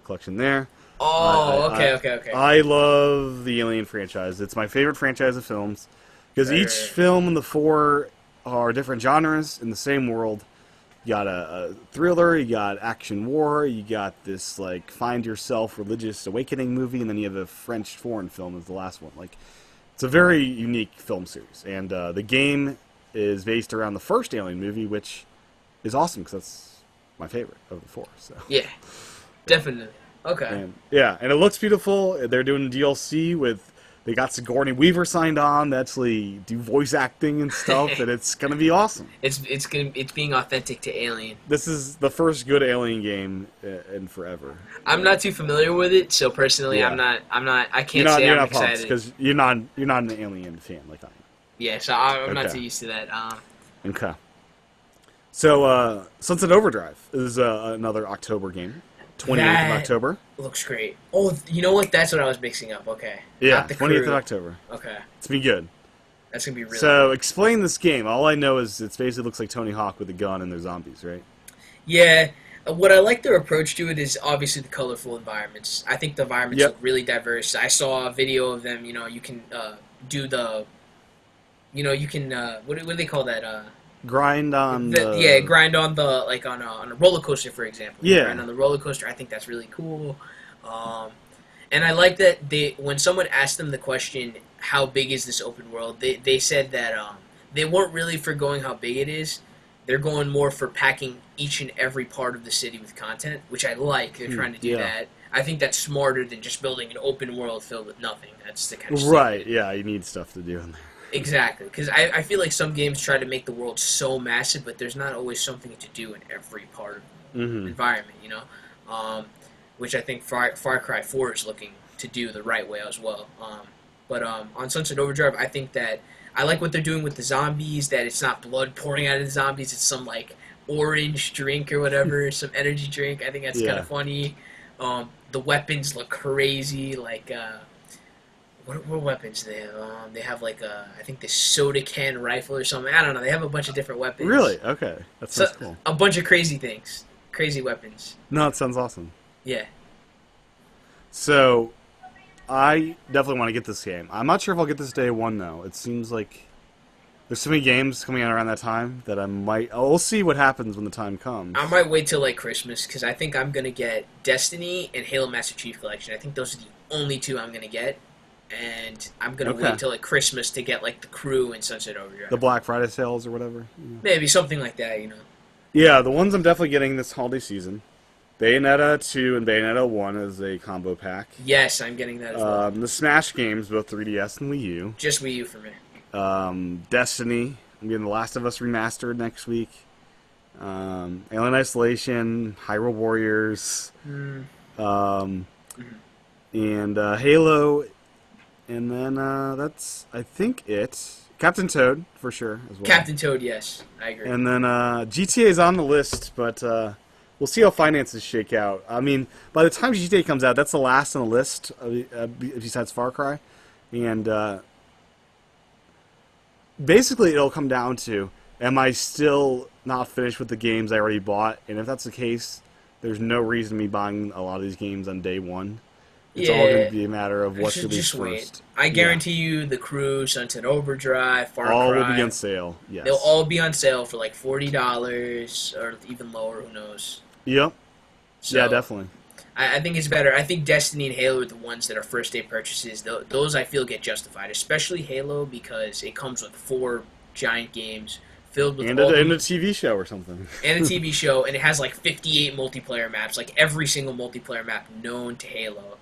collection there. Oh, okay. I love the Alien franchise. It's my favorite franchise of films because each film in the four are different genres in the same world. You got a thriller, you got action war, you got this like find yourself religious awakening movie, and then you have a French foreign film as the last one. Like, it's a very unique film series, and the game is based around the first Alien movie, which is awesome because that's my favorite of the four. So yeah, definitely. Okay. And it looks beautiful. They're doing DLC with They got Sigourney Weaver signed on to actually do voice acting and stuff, and it's gonna be awesome. It's being authentic to Alien. This is the first good Alien game in forever. I'm not too familiar with it, so personally, Yeah. I'm not. I can't say I'm excited because you're not an Alien fan like I am. Yeah, so I'm not Okay. too used to that. Okay. So Sunset Overdrive is another October game, 28th of That- October. Looks great. Oh, you know what? That's what I was mixing up. Okay. Yeah, Not the 28th crew. of October. Okay, It's gonna be good. that's gonna be really. So explain this game. All I know is it basically looks like Tony Hawk with a gun and they're zombies, right? Yeah, what I like their approach to it is obviously the colorful environments. I think the environments Yep. look really diverse. I saw a video of them. You can do the. You can what do they call that? Grind on Grind on the on a roller coaster, for example. Yeah. Grind on the roller coaster. I think that's really cool. And I like that when someone asked them the question, "How big is this open world?" They said that they weren't really for going how big it is. They're going more for packing each and every part of the city with content, which I like. They're trying to do yeah. that. I think that's smarter than just building an open world filled with nothing. That's the kind of Right, yeah, you need stuff to do in there. Exactly, because I feel like some games try to make the world so massive, but there's not always something to do in every part of the environment, which I think Far Cry 4 is looking to do the right way as well. But on Sunset Overdrive, I think that I like what they're doing with the zombies, that it's not blood pouring out of the zombies, it's some, like, orange drink or whatever, some energy drink. I think that's kind Yeah. of funny. The weapons look crazy, like... What weapons do they have? They have I think this soda can rifle or something. I don't know. They have a bunch of different weapons. Really? Okay. That sounds cool. A bunch of crazy things. Crazy weapons. No, it sounds awesome. Yeah. So, I definitely want to get this game. I'm not sure if I'll get this day one, though. It seems like there's so many games coming out around that time that I might... We'll see what happens when the time comes. I might wait till, Christmas, because I think I'm going to get Destiny and Halo Master Chief Collection. I think those are the only two I'm going to get. And I'm going to wait till, Christmas to get, the Crew and Sunset Overdrive. The Black Friday sales or whatever. Yeah. Maybe something like that, Yeah, the ones I'm definitely getting this holiday season. Bayonetta 2 and Bayonetta 1 as a combo pack. Yes, I'm getting that as well. The Smash games, both 3DS and Wii U. Just Wii U for me. Destiny. I'm getting The Last of Us Remastered next week. Alien Isolation, Hyrule Warriors, and Halo, and then that's, I think, it. Captain Toad, for sure, as well. Captain Toad, yes. I agree. And then GTA is on the list, but we'll see how finances shake out. I mean, by the time GTA comes out, that's the last on the list, besides Far Cry. And basically, it'll come down to, am I still not finished with the games I already bought? And if that's the case, there's no reason me buying a lot of these games on day one. It's all going to be a matter of what's released first. I guarantee you, The Crew, Sunset Overdrive, Far Cry... All will be on sale, yes. They'll all be on sale for $40 or even lower, who knows. Yep. So, yeah, definitely. I think it's better. I think Destiny and Halo are the ones that are first-day purchases. Those, I feel, get justified, especially Halo, because it comes with 4 giant games filled with and a TV show or something. And a TV show, and it has 58 multiplayer maps, every single multiplayer map known to Halo,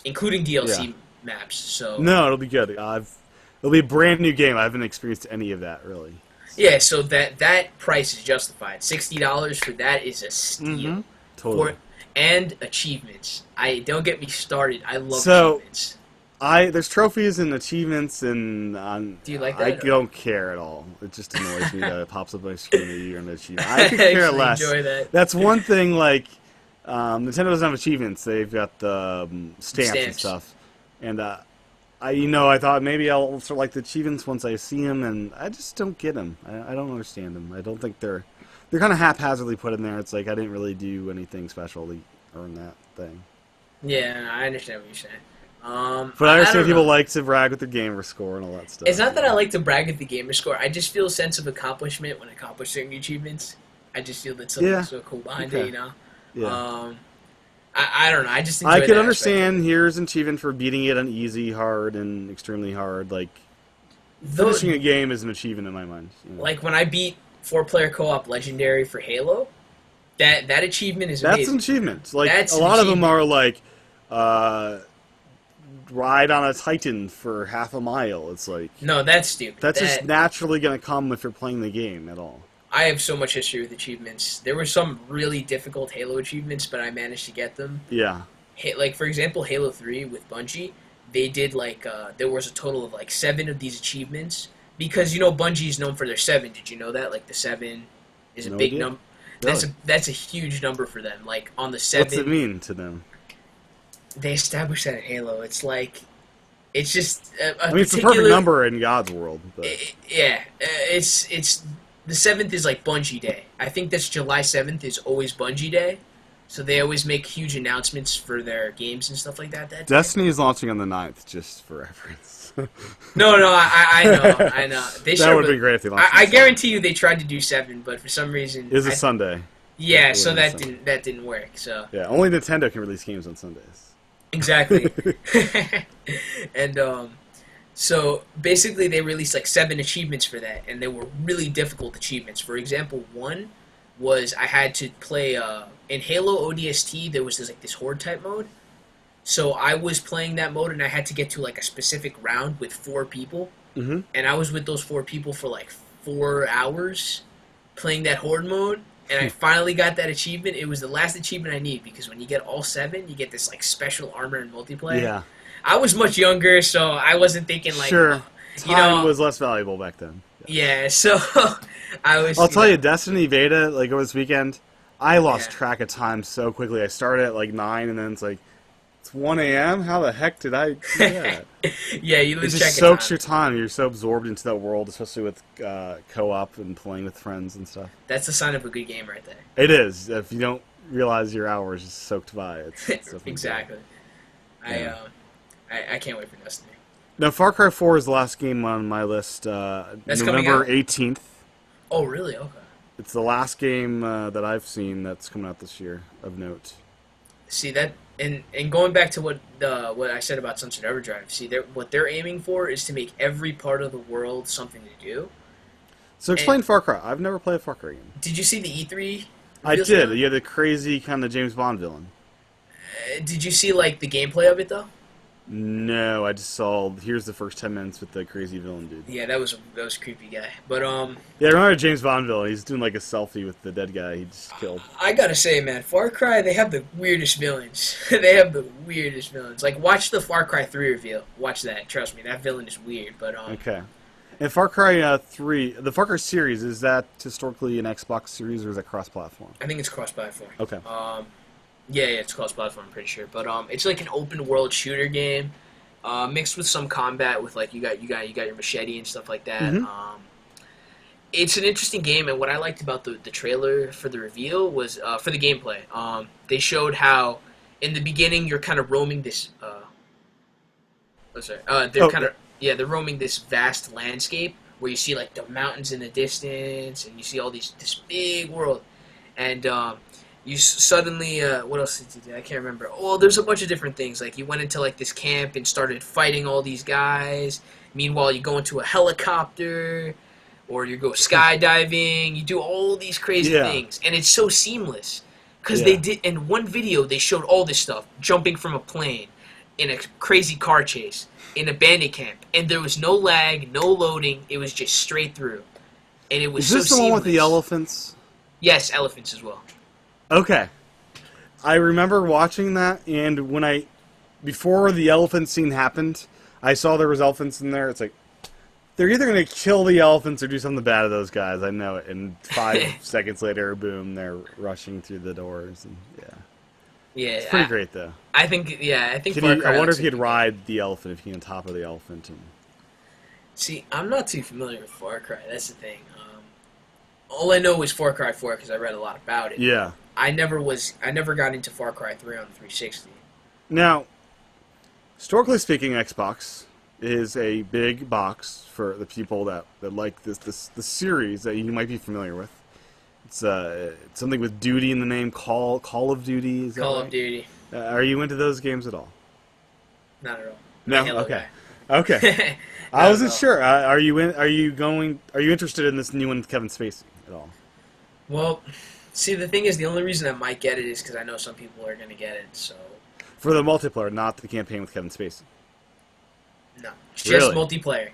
including DLC maps. So no, it'll be good. It'll be a brand new game. I haven't experienced any of that really. Yeah, so that price is justified. $60 for that is a steal. Totally. And achievements. Don't get me started. I love achievements. There's trophies and achievements and do you like that? I don't care at all. It just annoys me that it pops up on my screen that you're an achievement. I could care less. Enjoy that. That's one thing. Nintendo doesn't have achievements. They've got the stamps and stuff. And I thought maybe I'll sort of like the achievements once I see them, and I just don't get them. I don't understand them. I don't think they're kind of haphazardly put in there. It's like I didn't really do anything special to earn that thing. Yeah, I understand what you're saying. But I understand people like to brag with their gamer score and all that stuff. It's not that I like to brag with the gamer score. I just feel a sense of accomplishment when I accomplish certain achievements. I just feel that something's so cool behind it, Yeah. I don't know. I just enjoy I can that understand. aspect. Here's an achievement for beating it on easy, hard, and extremely hard. Finishing a game is an achievement in my mind. Like when I beat 4-player co-op Legendary for Halo, that achievement is amazing. That's an achievement. A lot of them are ride on a Titan for half a mile. It's like No, that's stupid. that's just naturally going to come if you're playing the game at all. I have so much history with achievements. There were some really difficult Halo achievements, but I managed to get them. Yeah. Like, for example, Halo 3 with Bungie, they did, like, there was a total of, like, 7 of these achievements. Because, Bungie is known for their 7. Did you know that? Like, the 7 is a big number. Really? That's a huge number for them. Like, on the 7... What's it mean to them? They established that in Halo. It's like... It's just I mean, it's the perfect number in God's world. But. It's... The 7th is, like, Bungie Day. I think that's July 7th is always Bungie Day. So they always make huge announcements for their games and stuff like that. Destiny is launching on the 9th, just for reference. No, I know. That would be great if they launched. I guarantee you they tried to do 7, but for some reason it's a Sunday. Yeah, so that didn't work. So yeah, only Nintendo can release games on Sundays. Exactly. And so basically they released like 7 achievements for that, and they were really difficult achievements. For example, one was I had to play in Halo ODST. There was this horde type mode. So I was playing that mode, and I had to get to like a specific round with 4 people, and I was with those 4 people for like 4 hours playing that horde mode, and I finally got that achievement. It was the last achievement I need, because when you get all 7, you get this like special armor and multiplayer. Yeah. I was much younger, so I wasn't thinking like sure. Time was less valuable back then. Yeah, so I'll tell you, Destiny beta, like over this weekend, I lost track of time so quickly. I started at like 9, and then it's like, it's 1 a.m.? How the heck did I do that? Yeah, you lose track of time. It just soaks your time. You're so absorbed into that world, especially with co-op and playing with friends and stuff. That's the sign of a good game right there. It is. If you don't realize your hours just soaked by, it's exactly. Yeah. I can't wait for Destiny. Now, Far Cry 4 is the last game on my list. That's November 18th. Oh, really? Okay. It's the last game that I've seen that's coming out this year of note. See that, and going back to what I said about Sunset Overdrive. See, what they're aiming for is to make every part of the world something to do. So explain Far Cry. I've never played a Far Cry game. Did you see the E3? I did. Yeah, the crazy kind of James Bond villain. Did you see like the gameplay of it though? No, I just saw. Here's the first 10 minutes with the crazy villain dude. Yeah, that was a creepy guy. But yeah, I remember James Bond villain. He's doing like a selfie with the dead guy he just killed. I gotta say, man, Far Cry, they have the weirdest villains. They have the weirdest villains. Like, watch the Far Cry 3 reveal. Watch that. Trust me, that villain is weird. But okay. And Far Cry 3, the Far Cry series, is that historically an Xbox series or is that cross-platform? I think it's cross-platform. Okay. Yeah, it's cross-platform, I'm pretty sure. But it's like an open-world shooter game, mixed with some combat. With like you got your machete and stuff like that. Mm-hmm. It's an interesting game, and what I liked about the trailer for the reveal was for the gameplay. They showed how in the beginning you're kind of roaming this. They're roaming this vast landscape where you see like the mountains in the distance, and you see all this big world, and you suddenly, what else did you do? I can't remember. Oh, there's a bunch of different things. Like, you went into, like, this camp and started fighting all these guys. Meanwhile, you go into a helicopter, or you go skydiving. You do all these crazy things. And it's so seamless. Because they did, in one video, they showed all this stuff. Jumping from a plane, in a crazy car chase, in a bandit camp. And there was no lag, no loading. It was just straight through. And it was so seamless. Is this the one with the elephants? Yes, elephants as well. Okay. I remember watching that, and before the elephant scene happened, I saw there was elephants in there. It's like, they're either going to kill the elephants or do something bad to those guys. I know it. And 5 seconds later, boom, they're rushing through the doors. And yeah, it's pretty great, though. I think. I wonder if he could ride the elephant, if he can top of the elephant. And... See, I'm not too familiar with Far Cry. That's the thing. All I know is Far Cry 4 because I read a lot about it. Yeah. I never got into Far Cry 3 on the 360. Now, historically speaking, Xbox is a big box for the people that like the series that you might be familiar with. It's something with duty in the name, Call of Duty. Is that Call right? of Duty. Are you into those games at all? Not at all. No. Okay. Okay. I wasn't sure. Are you interested in this new one with Kevin Spacey at all? Well, see, the thing is, the only reason I might get it is because I know some people are going to get it. So for the multiplayer, not the campaign with Kevin Spacey. No. It's just Really? multiplayer. Okay.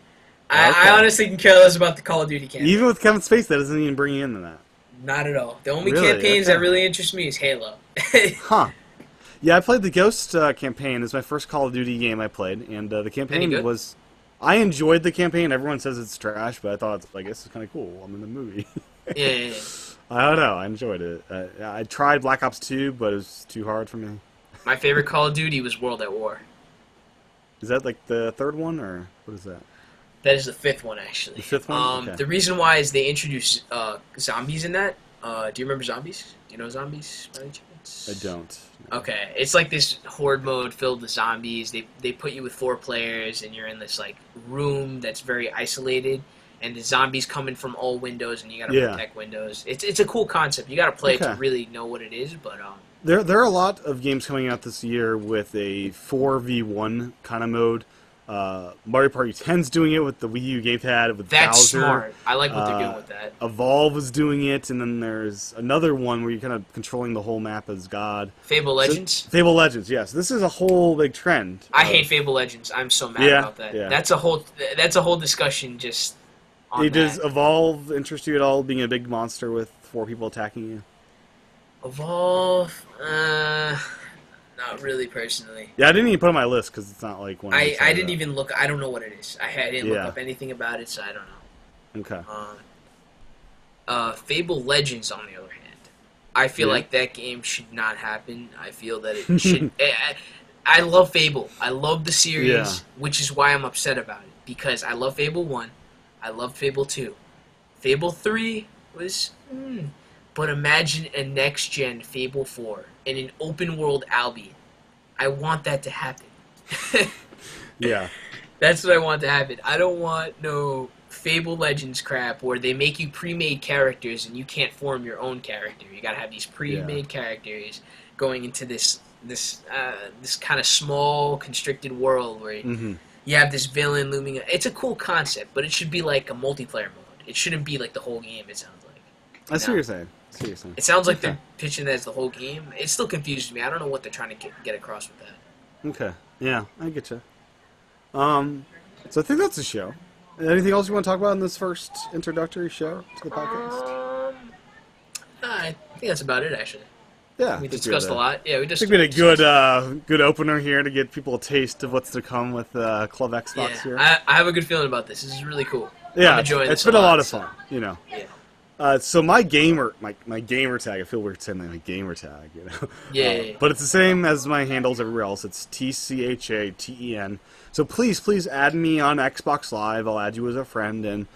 I honestly can care less about the Call of Duty campaign. Even with Kevin Spacey, that doesn't even bring you into that. Not at all. The only Really? campaigns Okay. that really interest me is Halo. Huh. Yeah, I played the Ghost campaign. It was my first Call of Duty game I played, and the campaign Any good? was... I enjoyed the campaign. Everyone says it's trash, but I thought, like, this is kind of cool. I'm in the movie. Yeah. I don't know. I enjoyed it. I tried Black Ops 2, but it was too hard for me. My favorite Call of Duty was World at War. Is that, like, the third one, or what is that? That is the fifth one, actually. The fifth one? Okay. The reason why is they introduced zombies in that. Do you remember zombies? Do you know zombies by any chance? I don't. Okay, it's like this horde mode filled with zombies. They put you with 4 players, and you're in this like room that's very isolated, and the zombies coming from all windows, and you gotta protect windows. It's a cool concept. You gotta play it to really know what it is, but There are a lot of games coming out this year with a 4v1 kind of mode. Mario Party 10's doing it with the Wii U gamepad with that's Bowser. smart. I like what they're doing with that. Evolve is doing it, and then there's another one where you're kind of controlling the whole map as God. Fable Legends? Fable Legends, yes. This is a whole big trend. I hate Fable Legends. I'm so mad about that. Yeah. That's a whole discussion just on that. Does Evolve interest you at all, being a big monster with 4 people attacking you? Evolve? Not really, personally. Yeah, I didn't even put it on my list because it's not like one. I didn't even look. I don't know what it is. I didn't look up anything about it, so I don't know. Okay. Fable Legends, on the other hand, I feel like that game should not happen. I feel that it should. I love Fable. I love the series, which is why I'm upset about it. Because I love Fable 1. I love Fable 2. Fable 3 was... But imagine a next-gen Fable 4 in an open-world Albion. I want that to happen. Yeah. That's what I want to happen. I don't want no Fable Legends crap where they make you pre-made characters and you can't form your own character. You gotta have these pre-made characters going into this kind of small, constricted world where you have this villain looming. It's a cool concept, but it should be like a multiplayer mode. It shouldn't be like the whole game, it sounds like. I see what you're saying. It sounds like they're pitching that as the whole game. It still confuses me. I don't know what they're trying to get across with that. Okay. Yeah, I get you. So I think that's the show. Anything else you want to talk about in this first introductory show to the podcast? I think that's about it, actually. Yeah, we discussed a lot. Yeah, we just. I think we had a good opener here to get people a taste of what's to come with Club Xbox here. I have a good feeling about this. This is really cool. Yeah, I'm enjoying it's this been a lot of so. fun. You know. Yeah. So my gamer tag, I feel weird saying that, my gamer tag, you know. Yeah. But it's the same as my handles everywhere else. It's TCHATEN. So please add me on Xbox Live. I'll add you as a friend, and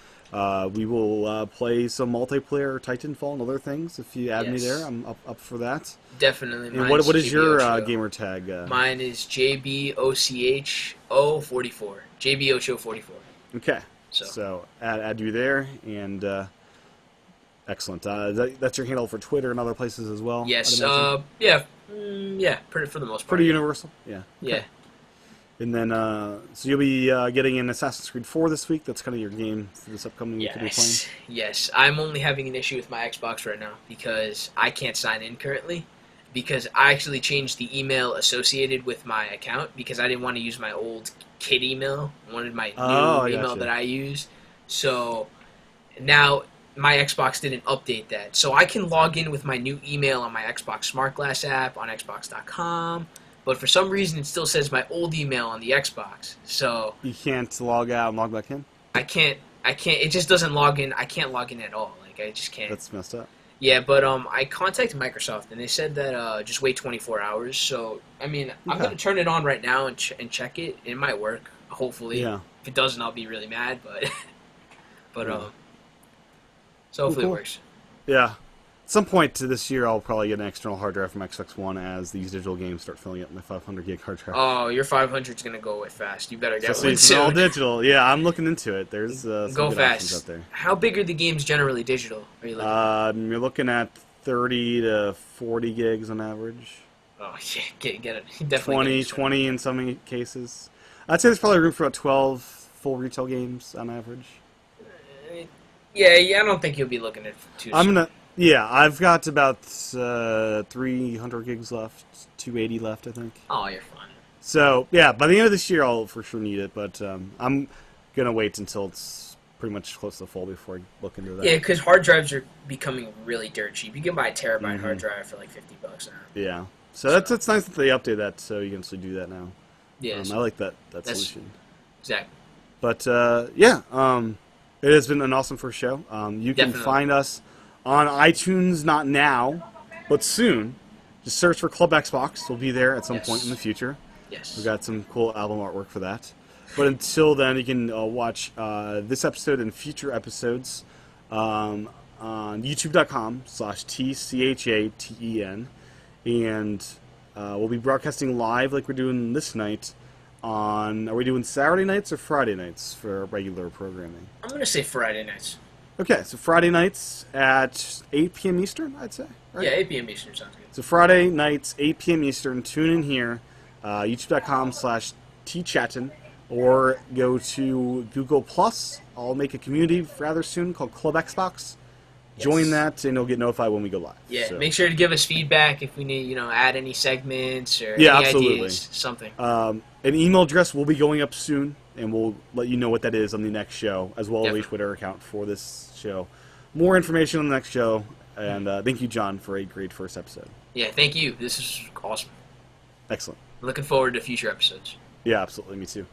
we will play some multiplayer, Titanfall, and other things. If you add me there, I'm up for that. Definitely. And what is your gamer tag? Mine is JBOCHO44. JBOCHO44. Okay. So add you there, and. Excellent. That's your handle for Twitter and other places as well? Yes. For the most part. Pretty universal? Yeah. Okay. Yeah. And then, so you'll be getting an Assassin's Creed 4 this week? That's kind of your game for this upcoming week to be playing? Yes. I'm only having an issue with my Xbox right now because I can't sign in currently. Because I actually changed the email associated with my account because I didn't want to use my old kid email. I wanted my new email that I use. So now... my Xbox didn't update that. So I can log in with my new email on my Xbox Smart Glass app on Xbox.com, but for some reason it still says my old email on the Xbox. So you can't log out and log back in? I can't it just doesn't log in. I can't log in at all. Like I just can't. That's messed up. Yeah, but I contacted Microsoft and they said that just wait 24 hours. So I mean, I'm going to turn it on right now and check it. It might work, hopefully. Yeah. If it doesn't, I'll be really mad, so hopefully it works. Yeah. At some point to this year, I'll probably get an external hard drive from Xbox One as these digital games start filling up my 500 gig hard drive. Oh, your 500 is going to go away fast. You better get one it's soon. all digital. Yeah, I'm looking into it. There's some go good fast. options out there. How big are the games generally digital? Are you looking you're looking at 30 to 40 gigs on average. Oh, yeah, get it. Definitely 20 in some cases. I'd say there's probably room for about 12 full retail games on average. Yeah, I don't think you'll be looking at too soon. Yeah, I've got about 300 gigs left, 280 left, I think. Oh, you're fine. So yeah, by the end of this year, I'll for sure need it. But I'm gonna wait until it's pretty much close to full before I look into that. Yeah, because hard drives are becoming really dirt cheap. You can buy a terabyte hard drive for like $50 now. Yeah. So that's nice that they update that, so you can actually do that now. Yeah, I like that solution. Exactly. But yeah, it has been an awesome first show. You can Definitely. find us on iTunes, not now, but soon. Just search for Club Xbox. We'll be there at some point in the future. Yes. We've got some cool album artwork for that. But until then, you can watch this episode and future episodes on youtube.com/TCHATEN. And we'll be broadcasting live like we're doing this night on... Are we doing Saturday nights or Friday nights for regular programming? I'm going to say Friday nights. Okay, so Friday nights at 8 p.m. Eastern, I'd say. Right? Yeah, 8 p.m. Eastern sounds good. So Friday nights, 8 p.m. Eastern. Tune in here, youtube.com/tchatin, or go to Google Plus. I'll make a community rather soon called Club Xbox. Join that, and you'll get notified when we go live. Yeah, so. Make sure to give us feedback if we need, add any segments or Yeah, any absolutely. ideas, something. An email address will be going up soon, and we'll let you know what that is on the next show, as well as a Twitter account for this show. More information on the next show, and thank you, John, for a great first episode. Yeah, thank you. This is awesome. Excellent. Looking forward to future episodes. Yeah, absolutely. Me too.